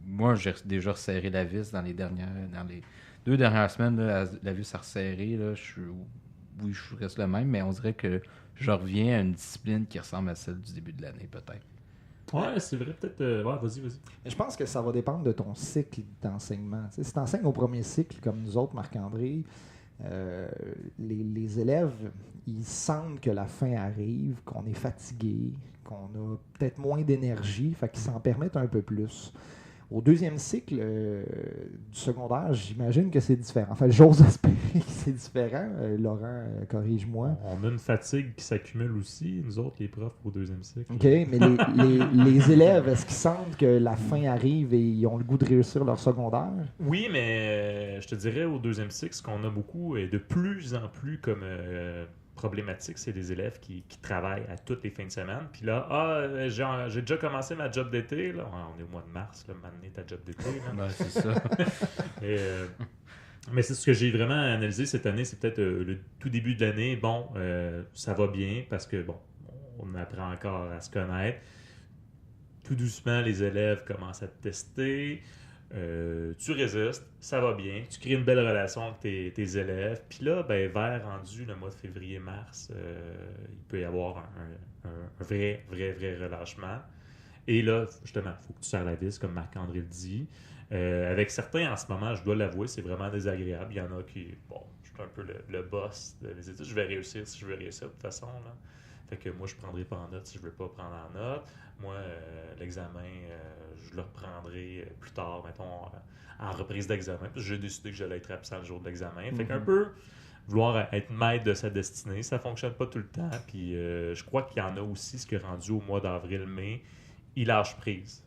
Speaker 1: moi, j'ai déjà resserré la vis dans les 2 dernières semaines. Là, la vis a resserré. Là, je reste le même, mais on dirait que je reviens à une discipline qui ressemble à celle du début de l'année, peut-être.
Speaker 2: Ouais, c'est vrai, peut-être. Ouais, vas-y.
Speaker 3: Mais je pense que ça va dépendre de ton cycle d'enseignement. Tu sais, si tu enseignes au premier cycle, comme nous autres, Marc-André, les élèves, ils sentent que la fin arrive, qu'on est fatigué, qu'on a peut-être moins d'énergie, fait qu'ils s'en permettent un peu plus. Au deuxième cycle du secondaire, j'imagine que c'est différent. Enfin, j'ose espérer que c'est différent. Laurent, corrige-moi.
Speaker 2: On a une fatigue qui s'accumule aussi, nous autres, les profs, au deuxième cycle.
Speaker 3: OK, mais les élèves, est-ce qu'ils sentent que la fin arrive et ils ont le goût de réussir leur secondaire?
Speaker 2: Oui, mais je te dirais, au deuxième cycle, ce qu'on a beaucoup et de plus en plus comme problématique, c'est des élèves qui travaillent à toutes les fins de semaine. Puis là, j'ai déjà commencé ma job d'été. Là. On est au mois de mars, là, maintenant ta job d'été.
Speaker 1: Ben, c'est ça.
Speaker 2: Mais c'est ce que j'ai vraiment analysé cette année, c'est peut-être le tout début de l'année. Bon, ça va bien parce que, bon, on apprend encore à se connaître. Tout doucement, les élèves commencent à te tester. Tu résistes, ça va bien, tu crées une belle relation avec tes élèves, puis là, ben, vers rendu le mois de février-mars, il peut y avoir un vrai relâchement. Et là, justement, il faut que tu serres la vis, comme Marc-André le dit. Avec certains, en ce moment, je dois l'avouer, c'est vraiment désagréable. Il y en a qui, bon, je suis un peu le boss des études, je vais réussir si je veux réussir de toute façon, là. Fait que moi, je ne prendrai pas en note si je ne veux pas prendre en note. Moi, l'examen, je le reprendrai plus tard, mettons, en reprise d'examen. Parce que j'ai décidé que j'allais être absent le jour de l'examen. Fait qu'un peu vouloir être maître de sa destinée, ça ne fonctionne pas tout le temps. Puis je crois qu'il y en a aussi, ce qui est rendu au mois d'avril-mai, il lâche prise.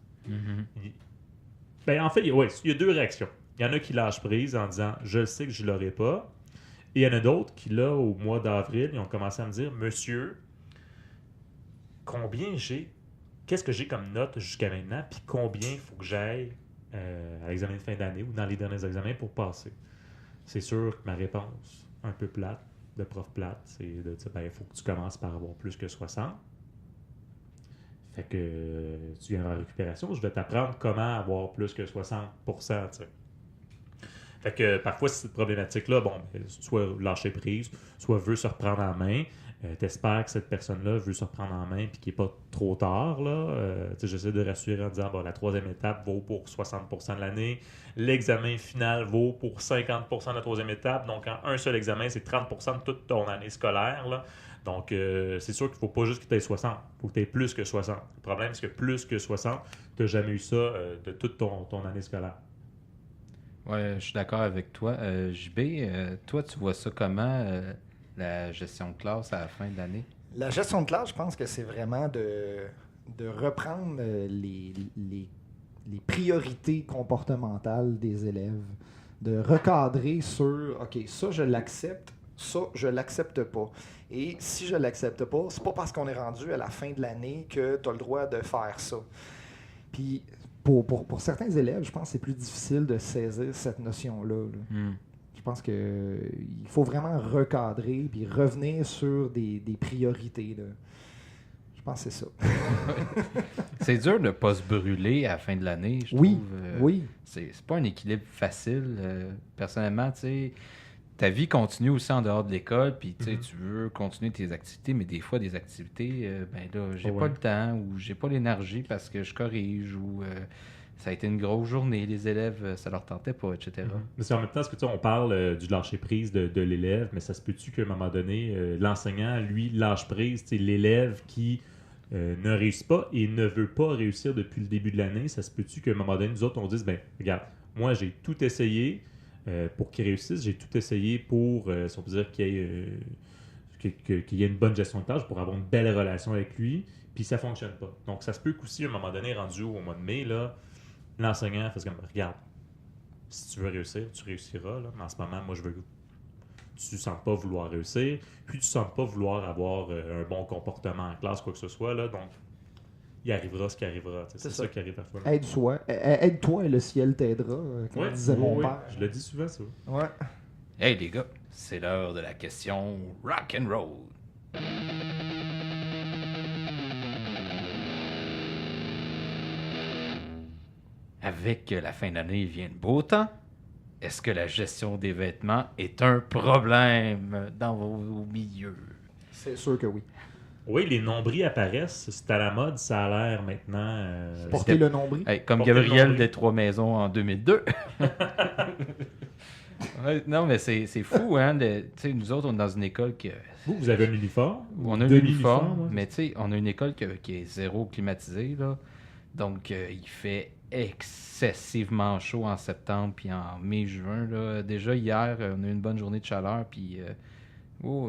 Speaker 2: Ben, en fait, ouais, il y a 2 réactions. Il y en a qui lâchent prise en disant « je sais que je ne l'aurai pas ». Et il y en a d'autres qui, là, au mois d'avril, ils ont commencé à me dire « monsieur, qu'est-ce que j'ai comme note jusqu'à maintenant, puis combien il faut que j'aille à l'examen de fin d'année ou dans les derniers examens pour passer. » C'est sûr que ma réponse, un peu plate, de prof plate, c'est de dire, ben, il faut que tu commences par avoir plus que 60. Fait que tu viens en récupération, je vais t'apprendre comment avoir plus que 60%, tu sais. Fait que parfois, cette problématique-là, bon, soit lâcher prise, soit veut se reprendre en main. T'espères que cette personne-là veut se reprendre en main et qu'il n'est pas trop tard. J'essaie de rassurer en disant bon, la 3e étape vaut pour 60% de l'année. L'examen final vaut pour 50% de la 3e étape. Donc, en un seul examen, c'est 30% de toute ton année scolaire. Là. Donc, c'est sûr qu'il ne faut pas juste que tu aies 60. Il faut que tu aies plus que 60. Le problème, c'est que plus que 60, tu n'as jamais eu ça de toute ton année scolaire.
Speaker 1: Oui, je suis d'accord avec toi. JB, toi, tu vois ça comment, la gestion de classe à la fin de l'année?
Speaker 3: La gestion de classe, je pense que c'est vraiment de reprendre les priorités comportementales des élèves, de recadrer sur « OK, ça, je l'accepte, ça, je l'accepte pas. » Et si je l'accepte pas, c'est pas parce qu'on est rendu à la fin de l'année que tu as le droit de faire ça. Puis, pour certains élèves, je pense que c'est plus difficile de saisir cette notion-là. Je pense qu'il faut vraiment recadrer puis revenir sur des priorités. Là. Je pense que c'est ça.
Speaker 1: C'est dur de ne pas se brûler à la fin de l'année, je
Speaker 3: oui,
Speaker 1: trouve.
Speaker 3: Oui.
Speaker 1: C'est pas un équilibre facile. Personnellement, tu sais, ta vie continue aussi en dehors de l'école, puis tu veux continuer tes activités, mais des fois, des activités, ben là, j'ai pas le temps ou j'ai pas l'énergie parce que je corrige ou ça a été une grosse journée, les élèves, ça leur tentait pas, etc.
Speaker 2: Mais c'est en même temps, est-ce que on parle du lâcher-prise de l'élève, mais ça se peut-tu qu'à un moment donné, l'enseignant, lui, lâche prise, l'élève qui ne réussit pas et ne veut pas réussir depuis le début de l'année, ça se peut-tu qu'à un moment donné, nous autres, on dise, ben regarde, moi, j'ai tout essayé pour qu'il réussisse, j'ai tout essayé pour, si on peut dire, qu'il y ait une bonne gestion de tâches, pour avoir une belle relation avec lui, puis ça fonctionne pas. Donc, ça se peut qu'aussi, à un moment donné, rendu au mois de mai, là, l'enseignant fait comme, regarde, Si tu veux réussir, tu réussiras. Là. Mais en ce moment, moi, je veux que tu ne sens pas vouloir réussir, puis tu ne sens pas vouloir avoir un bon comportement en classe, quoi que ce soit. Là. Donc, il arrivera ce qui arrivera. C'est ça qui arrive parfois.
Speaker 3: Aide-toi et le ciel t'aidera, comme disait mon père.
Speaker 2: Je le dis souvent, ça.
Speaker 3: Ouais.
Speaker 1: Hey les gars, c'est l'heure de la question rock and roll. Avec la fin d'année vient le beau temps. Est-ce que la gestion des vêtements est un problème dans vos milieux?
Speaker 3: C'est sûr que oui.
Speaker 2: Oui, les nombris apparaissent. C'est à la mode, ça a l'air maintenant.
Speaker 3: Porter le nombril.
Speaker 1: Hey, comme
Speaker 2: Porter le
Speaker 1: Gabriel
Speaker 2: nombril.
Speaker 1: des Trois Maisons en 2002. Ouais, non, mais c'est fou, hein. Tu sais, nous autres, on est dans une école qui...
Speaker 2: Vous avez un uniforme?
Speaker 1: On a un
Speaker 2: demi-uniforme,
Speaker 1: uniforme, mais tu sais, on a une école qui est zéro climatisée, là. Donc, il fait excessivement chaud en septembre, puis en mai-juin, là. Déjà, hier, on a eu une bonne journée de chaleur, puis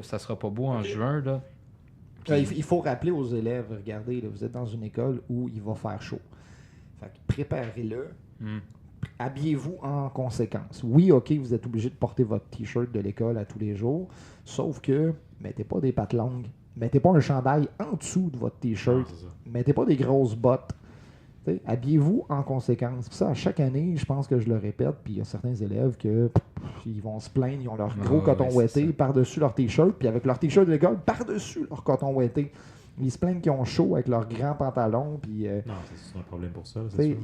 Speaker 1: ça sera pas beau en juin, là. Puis-
Speaker 3: Il faut rappeler aux élèves, regardez, là, vous êtes dans une école où il va faire chaud. Fait que préparez-le.
Speaker 1: Hmm.
Speaker 3: Habillez-vous en conséquence. Oui, OK, vous êtes obligé de porter votre T-shirt de l'école à tous les jours, sauf que mettez pas des pattes longues. Mettez pas un chandail en dessous de votre
Speaker 2: Non,
Speaker 3: T-shirt.
Speaker 2: c'est ça.
Speaker 3: Mettez pas des grosses bottes. T'sais, habillez-vous en conséquence. Puis ça, à chaque année, je pense que je le répète, puis il y a certains élèves que ils vont se plaindre, ils ont leur gros coton
Speaker 1: ouais,
Speaker 3: ouetté
Speaker 1: c'est ça.
Speaker 3: par-dessus leur T-shirt, puis avec leur T-shirt de l'école par-dessus leur coton ouetté. Ils se plaignent qu'ils ont chaud avec leurs grands pantalons, puis
Speaker 2: Non, c'est un problème pour ça. C'est
Speaker 3: t'sais,
Speaker 2: sûr.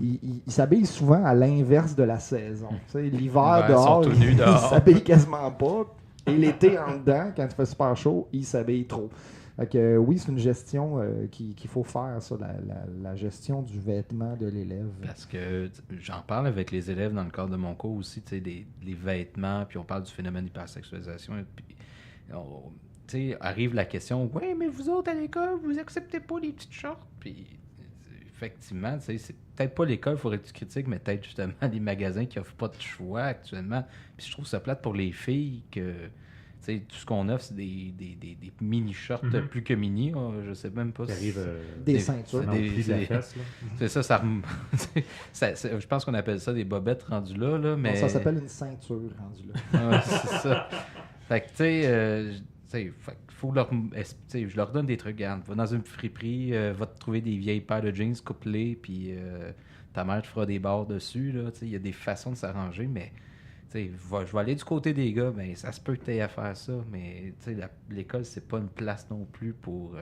Speaker 3: ils s'habillent souvent à l'inverse de la saison. T'sais, l'hiver
Speaker 1: L'hiver,
Speaker 3: dehors,
Speaker 1: ils sont tout nus
Speaker 3: ils
Speaker 1: dehors.
Speaker 3: s'habillent quasiment pas. Et l'été en dedans, quand il fait super chaud, ils s'habillent trop. Fait que, oui, c'est une gestion qu'il faut faire, ça, la gestion du vêtement de l'élève.
Speaker 1: Parce que j'en parle avec les élèves dans le cadre de mon cours aussi, tu sais, les vêtements, puis on parle du phénomène d'hypersexualisation. Puis, tu sais, arrive la question, oui, mais vous autres à l'école, vous acceptez pas les petites shorts. Puis, effectivement, tu sais, c'est peut-être pas l'école, il faudrait que tu critiques, mais peut-être justement les magasins qui offrent pas de choix actuellement. Puis, je trouve ça plate pour les filles que. Tu sais, tout ce qu'on offre, c'est des mini-shorts
Speaker 2: Mhm.
Speaker 1: plus que mini. Je sais même pas
Speaker 2: Qui
Speaker 1: si...
Speaker 2: arrive
Speaker 3: Des
Speaker 1: des-
Speaker 3: ceintures.
Speaker 2: dans le pli de la
Speaker 1: des-
Speaker 2: fesse. Là.
Speaker 1: C'est ça, je pense qu'on appelle ça des bobettes rendues là, mais...
Speaker 3: Non, ça s'appelle une ceinture rendue là.
Speaker 1: Ouais, c'est ça. Fait que, tu sais, faut leur... tu sais, je leur donne des trucs, regarde, va dans une friperie, va te trouver des vieilles paires de jeans, coupe-les, puis ta mère te fera des barres dessus, là, tu sais, il y a des façons de s'arranger, mais... Je vais aller du côté des gars, ben, ça se peut que tu aies à faire ça, mais l'école, c'est pas une place non plus pour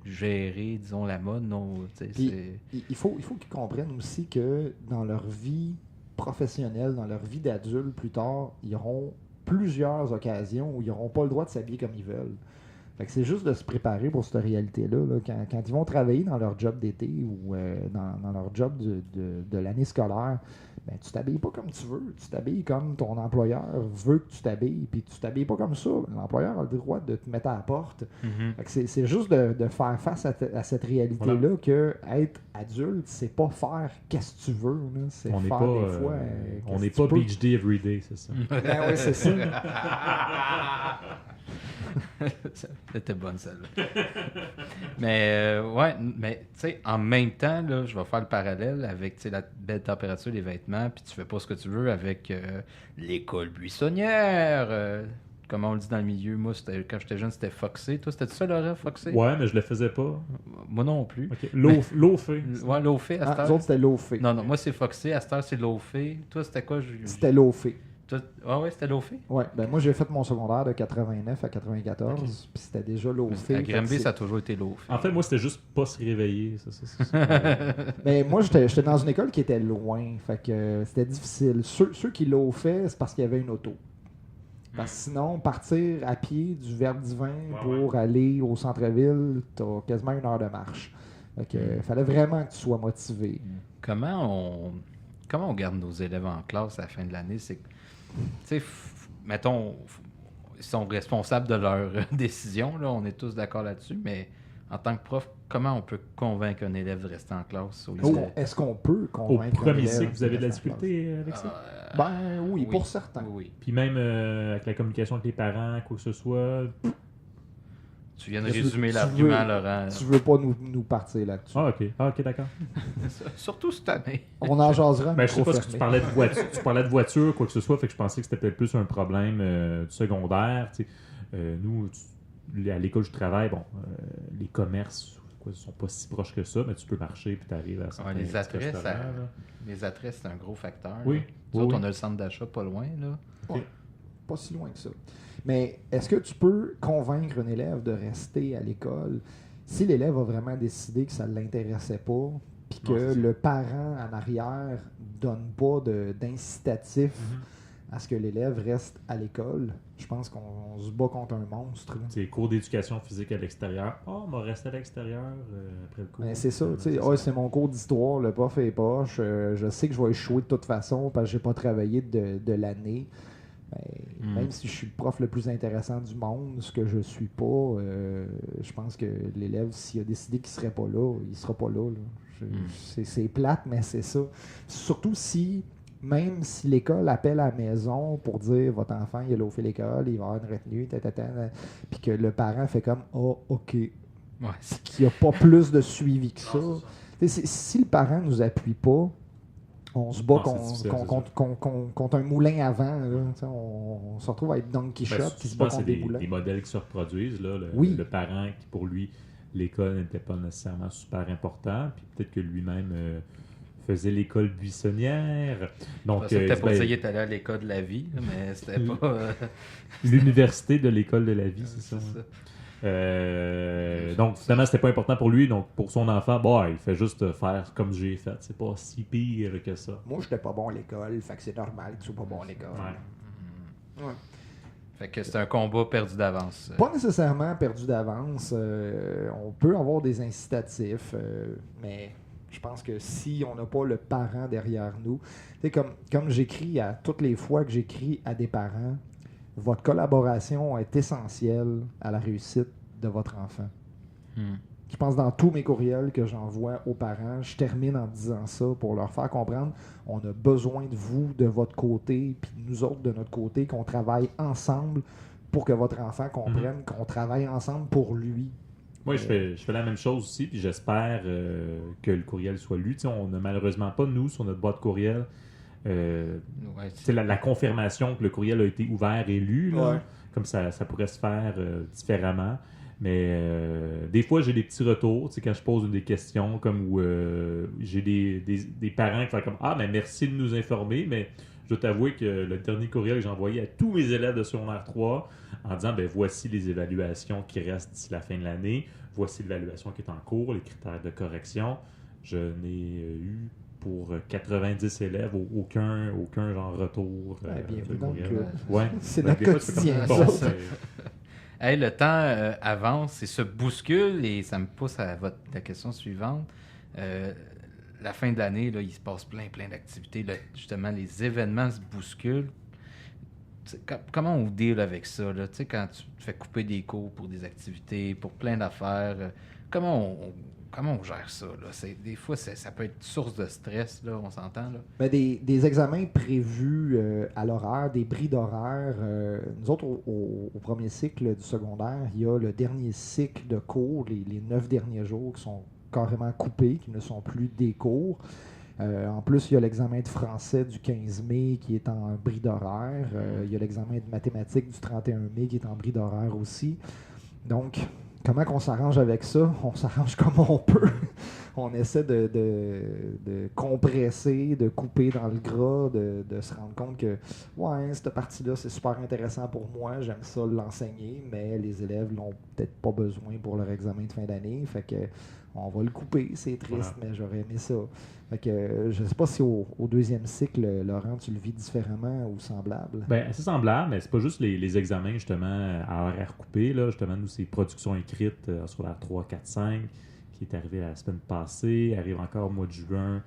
Speaker 1: gérer, disons, la mode. Non,
Speaker 3: Puis, il faut qu'ils comprennent aussi que dans leur vie professionnelle, dans leur vie d'adulte plus tard, ils auront plusieurs occasions où ils n'auront pas le droit de s'habiller comme ils veulent. Fait que c'est juste de se préparer pour cette réalité-là. Là. Quand ils vont travailler dans leur job d'été ou dans leur job de l'année scolaire, ben, tu t'habilles pas comme tu veux. Tu t'habilles comme ton employeur veut que tu t'habilles. Puis tu t'habilles pas comme ça. L'employeur a le droit de te mettre à la porte.
Speaker 1: Mhm.
Speaker 3: Fait que c'est juste de faire face à cette réalité-là
Speaker 2: Voilà.
Speaker 3: que être adulte, c'est pas faire qu'est-ce que tu veux. Là. C'est
Speaker 2: On n'est
Speaker 3: faire
Speaker 2: pas,
Speaker 3: des fois.
Speaker 2: on
Speaker 3: qu'est-ce
Speaker 2: n'est
Speaker 3: que
Speaker 2: pas
Speaker 3: tu peux.
Speaker 2: beach day every day, c'est ça.
Speaker 3: Ben oui, c'est ça.
Speaker 1: C'était bonne celle-là. Mais ouais, mais tu sais, en même temps, là, je vais faire le parallèle avec tu sais, la belle température des vêtements, puis tu fais pas ce que tu veux avec l'école buissonnière. Comment on le dit dans le milieu, moi, quand j'étais jeune, c'était Foxé. Toi, c'était ça, Laurent, Foxé?
Speaker 2: Ouais, mais je le faisais pas.
Speaker 1: Moi non plus.
Speaker 2: Ok. L'eau fait.
Speaker 1: Ouais, Lofé, à cette
Speaker 3: Ah,
Speaker 1: heure.
Speaker 3: nous autres, c'était Lofé.
Speaker 1: Non, moi, c'est Foxé. À cette heure, c'est Lofé. Toi, c'était quoi?
Speaker 3: C'était Lofé.
Speaker 1: Ouais, c'était Lofé.
Speaker 3: Ouais, ben moi j'ai fait mon secondaire de 89 à 94, puis c'était déjà Lofé.
Speaker 1: À Granby, ça a toujours été Lofé.
Speaker 2: En fait, moi, c'était juste pas se réveiller. Ça.
Speaker 3: Mais moi j'étais dans une école qui était loin, fait que c'était difficile. Ceux qui l'ont fait, c'est parce qu'il y avait une auto. Parce que sinon, partir à pied du Verdivin pour aller au centre-ville, t'as quasiment 1 heure de marche. Fait que fallait vraiment que tu sois motivé.
Speaker 1: Comment on garde nos élèves en classe à la fin de l'année? C'est que, tu sais, mettons, ils sont responsables de leurs décisions, là, on est tous d'accord là-dessus, mais en tant que prof, comment on peut convaincre un élève de rester en classe au lycée?
Speaker 3: Est-ce qu'on peut
Speaker 2: Au
Speaker 3: convaincre un
Speaker 2: premier
Speaker 3: élève
Speaker 2: cycle, vous avez de la
Speaker 3: rester en classe?
Speaker 2: difficulté avec ça?
Speaker 3: Ben oui, pour certains.
Speaker 1: Oui.
Speaker 2: Puis même avec la communication avec les parents, quoi que ce soit.
Speaker 1: Tu viens de
Speaker 3: Tu veux-
Speaker 1: résumer
Speaker 3: tu
Speaker 1: l'argument,
Speaker 3: veux-
Speaker 1: Laurent.
Speaker 3: Tu veux pas nous partir là-dessus.
Speaker 2: Ah, ok, d'accord.
Speaker 1: Surtout cette année.
Speaker 3: On en jasera.
Speaker 2: Ben, je sais
Speaker 3: micro
Speaker 2: pas ce que tu
Speaker 3: fermé.
Speaker 2: parlais de voiture, tu parlais de voiture, quoi que ce soit, fait que je pensais que c'était peut-être plus un problème du secondaire. Tu sais. Nous, à l'école où je travaille, bon, les commerces ne sont pas si proches que ça, mais tu peux marcher puis tu arrives à certains
Speaker 1: les
Speaker 2: petits
Speaker 1: attraits,
Speaker 2: restaurants, là.
Speaker 1: Les attraits, c'est un gros facteur.
Speaker 2: Oui,
Speaker 1: là. Nous
Speaker 2: oui,
Speaker 1: autres,
Speaker 2: oui.
Speaker 1: on a le centre d'achat pas loin. Là.
Speaker 3: Ouais, pas si loin que ça. Mais est-ce que tu peux convaincre un élève de rester à l'école si l'élève a vraiment décidé que ça ne l'intéressait pas, puis que
Speaker 2: Non, c'est ça.
Speaker 3: le parent en arrière donne pas d'incitatif à ce que l'élève reste à l'école? Je pense qu'on se bat contre un monstre. Là.
Speaker 2: C'est cours d'éducation physique à l'extérieur. Oh, on va rester à l'extérieur après le cours.
Speaker 3: Ben, c'est ça, tu sais,
Speaker 2: c'est
Speaker 3: c'est mon cours d'histoire, le prof est poche, je sais que je vais échouer de toute façon parce que j'ai pas travaillé de l'année. Ben, Même si je suis le prof le plus intéressant du monde, ce que je suis pas, je pense que l'élève, s'il a décidé qu'il serait pas là, il sera pas là. C'est plate, mais c'est ça. Surtout si, même si l'école appelle à la maison pour dire votre enfant, il a fait l'école, il va avoir une retenue, puis que le parent fait comme oh, OK.
Speaker 1: Ouais,
Speaker 3: Qu'il n'y a pas plus de suivi que ça. Si le parent nous appuie pas, on se bat
Speaker 2: Non, c'est difficile, c'est
Speaker 3: contre un moulin à vent. Là. On se retrouve à être Don Quichotte qui se bat
Speaker 2: souvent, c'est
Speaker 3: contre des moulins.
Speaker 2: des modèles qui se reproduisent. Là.
Speaker 3: Oui.
Speaker 2: Le parent qui, pour lui, l'école n'était pas nécessairement super important, puis peut-être que lui-même faisait l'école buissonnière. Donc,
Speaker 1: c'était pour
Speaker 2: ben,
Speaker 1: essayer d'aller à l'école de la vie, là, mais c'était pas...
Speaker 2: l'université de l'école de la vie, c'est ça.
Speaker 1: c'est ça.
Speaker 2: Donc finalement c'était pas important pour lui, donc pour son enfant il fait juste faire comme j'ai fait, c'est pas si pire que ça.
Speaker 3: Moi, j'étais pas bon à l'école, fait que c'est normal que tu sois pas bon à l'école. Ouais.
Speaker 1: Fait que c'est un combat perdu d'avance.
Speaker 3: Pas nécessairement perdu d'avance. On peut avoir des incitatifs, mais je pense que si on n'a pas le parent derrière nous, tu sais, comme j'écris à toutes les fois que j'écris à des parents, votre collaboration est essentielle à la réussite de votre enfant. Je pense dans tous mes courriels que j'envoie aux parents, je termine en disant ça pour leur faire comprendre on a besoin de vous, de votre côté, puis nous autres de notre côté, qu'on travaille ensemble pour que votre enfant comprenne qu'on travaille ensemble pour lui.
Speaker 2: Moi, je fais la même chose aussi, puis j'espère que le courriel soit lu. Tu sais, on n'a malheureusement pas, nous, sur notre boîte courriel, c'est la confirmation que le courriel a été ouvert et lu, là, comme ça pourrait se faire différemment. Mais des fois, j'ai des petits retours, tu sais, quand je pose des questions, comme où j'ai des parents qui font comme « Ah, mais merci de nous informer, mais je dois t'avouer que le dernier courriel que j'ai envoyé à tous mes élèves de secondaire 3 en disant « Voici les évaluations qui restent d'ici la fin de l'année, voici l'évaluation qui est en cours, les critères de correction. » Je n'ai eu pour 90 élèves aucun genre retour.
Speaker 3: Bienvenue dans le club.
Speaker 2: Ouais.
Speaker 3: C'est
Speaker 2: Ben,
Speaker 3: notre
Speaker 2: des fois, tu fais
Speaker 3: quotidien.
Speaker 2: comme,
Speaker 3: ça.
Speaker 1: Hey, le temps avance et se bouscule et ça me pousse à la question suivante. La fin de l'année, là, il se passe plein d'activités. Là, justement, les événements se bousculent. Comment on deal avec ça? Là? Quand tu te fais couper des cours pour des activités, pour plein d'affaires, comment on gère ça? Là? Des fois, ça peut être source de stress, là, on s'entend. Là.
Speaker 3: Ben, des examens prévus à l'horaire, des bris d'horaire. Nous autres, au premier cycle du secondaire, il y a le dernier cycle de cours, les 9 derniers jours qui sont carrément coupés, qui ne sont plus des cours. En plus, il y a l'examen de français du 15 mai qui est en bris d'horaire. Il y a l'examen de mathématiques du 31 mai qui est en bris d'horaire aussi. Donc, comment qu'on s'arrange avec ça? On s'arrange comme on peut. On essaie de compresser, de couper dans le gras, de se rendre compte que cette partie-là, c'est super intéressant pour moi, j'aime ça l'enseigner, mais les élèves l'ont peut-être pas besoin pour leur examen de fin d'année. Fait que on va le couper, c'est triste, mais j'aurais aimé ça. Fait que je sais pas si au deuxième cycle, Laurent, tu le vis différemment ou semblable.
Speaker 2: Ben, assez semblable, mais c'est pas juste les examens justement à horaire coupé. Là. Justement, nous, c'est production écrite sur la 3, 4, 5 qui est arrivé la semaine passée, arrive encore au mois de juin.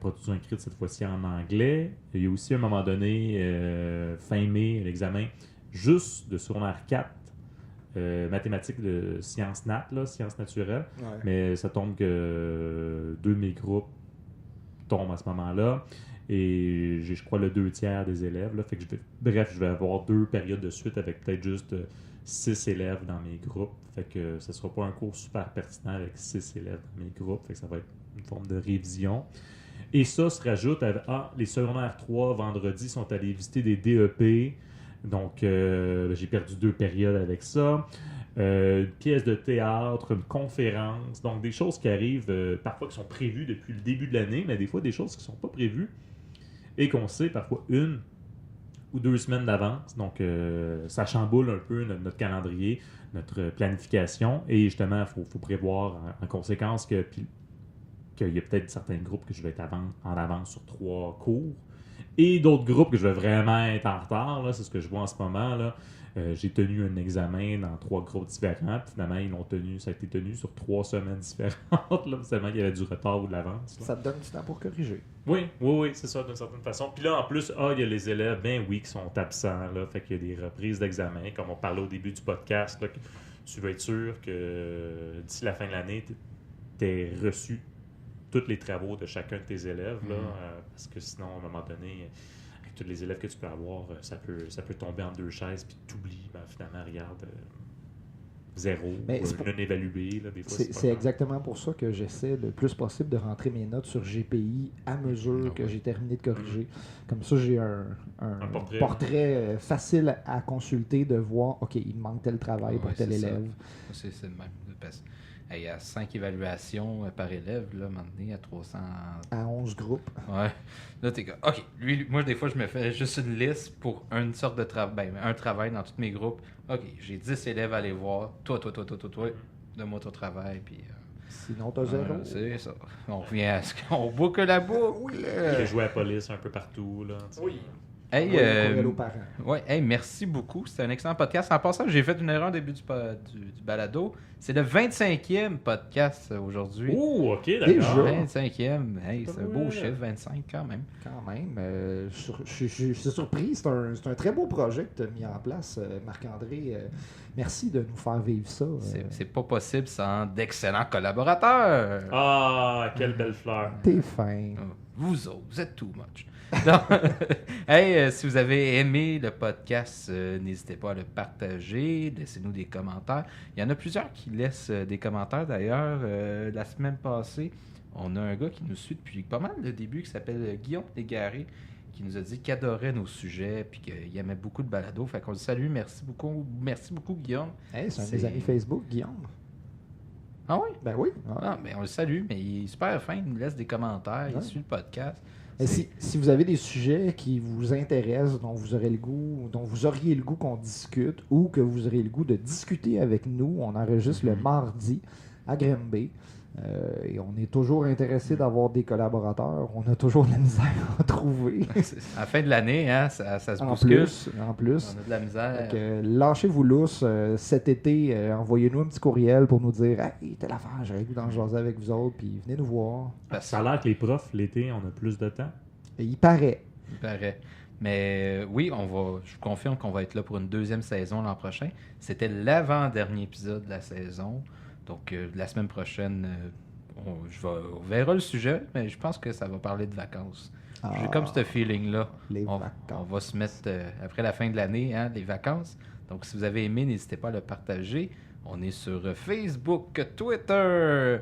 Speaker 2: Production écrite cette fois-ci en anglais. Il y a aussi à un moment donné, fin mai, l'examen juste de secondaire 4. Mathématiques de sciences nat, là, sciences naturelles. Ouais. Mais ça tombe que 2 de mes groupes tombent à ce moment-là. Et j'ai, je crois, le 2/3 des élèves. Là. Fait que je vais avoir 2 périodes de suite avec peut-être juste 6 élèves dans mes groupes. Fait que ce ne sera pas un cours super pertinent avec 6 élèves dans mes groupes. Fait que ça va être une forme de révision. Et ça se rajoute à les secondaires 3, vendredi, sont allés visiter des DEP. Donc, j'ai perdu 2 périodes avec ça. Une pièce de théâtre, une conférence. Donc, des choses qui arrivent parfois qui sont prévues depuis le début de l'année, mais des fois des choses qui ne sont pas prévues et qu'on sait parfois 1 ou 2 semaines d'avance. Donc, ça chamboule un peu notre calendrier, notre planification. Et justement, il faut prévoir en conséquence qu'il y a peut-être certains groupes que je vais être en avance sur 3 cours. Et d'autres groupes que je vais vraiment être en retard. Là, c'est ce que je vois en ce moment. Là. J'ai tenu un examen dans 3 groupes différents. Puis finalement, ça a été tenu sur 3 semaines différentes. Là, seulement qu'il y avait du retard ou de l'avance. Là.
Speaker 3: Ça te donne du temps pour corriger.
Speaker 2: Oui, c'est ça, d'une certaine façon. Puis là, en plus, il y a les élèves, qui sont absents. Là, fait qu'il y a des reprises d'examen, comme on parlait au début du podcast. Là, que tu veux être sûr que d'ici la fin de l'année, tu aies reçu tous les travaux de chacun de tes élèves, là, parce que sinon, à un moment donné, avec tous les élèves que tu peux avoir, ça peut tomber en 2 chaises, puis t'oublies, finalement, regarde, 0, non évalué. Là, des fois,
Speaker 3: c'est exactement pour ça que j'essaie le plus possible de rentrer mes notes sur GPI à mesure que j'ai terminé de corriger. Comme ça, j'ai un portrait facile à consulter, de voir, OK, il me manque tel travail pour tel élève.
Speaker 1: C'est le même. Il y a 5 évaluations par élève, là, maintenant, à 300...
Speaker 3: À 11 groupes.
Speaker 1: Ouais. Là, t'es comme, OK, moi, des fois, je me fais juste une liste pour une sorte de travail, un travail dans tous mes groupes. OK, j'ai 10 élèves à aller voir. Toi, donne-moi ton travail, puis...
Speaker 3: Sinon, t'as 0.
Speaker 1: C'est ça. On revient à ce qu'on boucle la boucle.
Speaker 3: Oui.
Speaker 2: J'ai joué à la police un peu partout, là.
Speaker 3: Oui.
Speaker 1: Hey,
Speaker 3: aux parents.
Speaker 1: Merci beaucoup. C'était un excellent podcast. En passant, j'ai fait une erreur au début du balado. C'est le 25e podcast aujourd'hui.
Speaker 2: Oh, OK, d'accord.
Speaker 3: Déjà?
Speaker 1: 25e. Hey, c'est un beau chiffre, 25 quand même.
Speaker 3: Quand même. Je suis surpris. C'est un très beau projet que tu as mis en place, Marc-André. Merci de nous faire vivre ça.
Speaker 1: C'est pas possible sans d'excellents collaborateurs.
Speaker 2: Ah, quelle belle fleur.
Speaker 3: T'es fin.
Speaker 1: Vous autres, vous êtes too much. Donc, si vous avez aimé le podcast, n'hésitez pas à le partager, laissez-nous des commentaires. Il y en a plusieurs qui laissent des commentaires d'ailleurs. La semaine passée, on a un gars qui nous suit depuis pas mal le début qui s'appelle Guillaume Desgarés, qui nous a dit qu'il adorait nos sujets puis qu'il aimait beaucoup de balado. Fait qu'on le salue, merci beaucoup Guillaume.
Speaker 3: Hey, c'est un de mes amis Facebook, Guillaume.
Speaker 1: Ah oui?
Speaker 3: Ben oui.
Speaker 1: Ah, ben on le salue, mais il est super fin, il nous laisse des commentaires, il suit le podcast.
Speaker 3: Si vous avez des sujets qui vous intéressent, dont vous auriez le goût qu'on discute, ou que vous auriez le goût de discuter avec nous, on enregistre le mardi à Granby. Et on est toujours intéressé d'avoir des collaborateurs. On a toujours de la misère à trouver.
Speaker 1: À la fin de l'année, hein, ça se bouscule.
Speaker 3: En plus.
Speaker 1: On a de la misère.
Speaker 3: Lâchez-vous lousse. Cet été, envoyez-nous un petit courriel pour nous dire « Hey, telle affaire, j'aurais le goût d'en jaser avec vous autres. » Puis venez nous voir.
Speaker 2: Ça a l'air que les profs, l'été, on a plus de temps.
Speaker 3: Et il paraît.
Speaker 1: Mais oui, je vous confirme qu'on va être là pour une 2e saison l'an prochain. C'était l'avant-dernier épisode de la saison. Donc, la semaine prochaine, on verra le sujet, mais je pense que ça va parler de vacances. J'ai comme ce feeling-là. On va se mettre, après la fin de l'année, les vacances. Donc, si vous avez aimé, n'hésitez pas à le partager. On est sur Facebook, Twitter,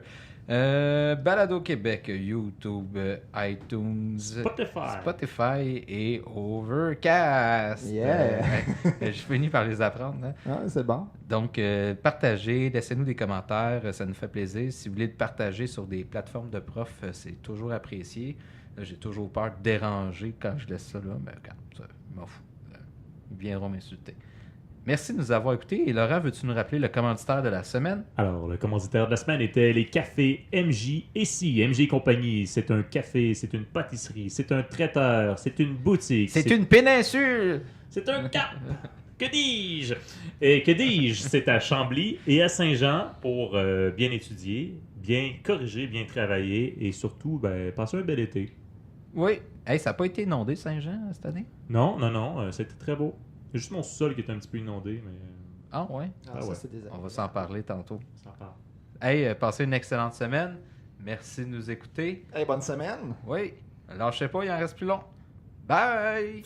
Speaker 1: Balado Québec, YouTube, iTunes, Spotify et Overcast.
Speaker 3: Yeah!
Speaker 1: Je finis par les apprendre. Hein?
Speaker 3: Ah, c'est bon.
Speaker 1: Donc, partagez, laissez-nous des commentaires, ça nous fait plaisir. Si vous voulez le partager sur des plateformes de profs, c'est toujours apprécié. Là, j'ai toujours peur de déranger quand je laisse ça là, mais regarde, ça, je m'en fous. Ils viendront m'insulter. Merci de nous avoir écoutés. Et Laurent, veux-tu nous rappeler le commanditaire de la semaine?
Speaker 2: Alors, le commanditaire de la semaine était les cafés MJ Ici. MJ Compagnie, c'est un café, c'est une pâtisserie, c'est un traiteur, c'est une boutique.
Speaker 1: C'est une péninsule!
Speaker 2: C'est un cap! Que dis-je? Et que dis-je? C'est à Chambly et à Saint-Jean pour bien étudier, bien corriger, bien travailler et surtout, passer un bel été.
Speaker 1: Oui. Hey, ça n'a pas été inondé, Saint-Jean, cette année?
Speaker 2: Non, c'était très beau. C'est juste mon sous-sol qui était un petit peu inondé, mais...
Speaker 1: Ah ouais?
Speaker 3: Ça, c'est des
Speaker 1: On va s'en parler tantôt.
Speaker 2: Ça parle.
Speaker 1: Hey, passez une excellente semaine. Merci de nous écouter.
Speaker 3: Hey, bonne semaine!
Speaker 1: Oui. Lâchez pas, il en reste plus long. Bye!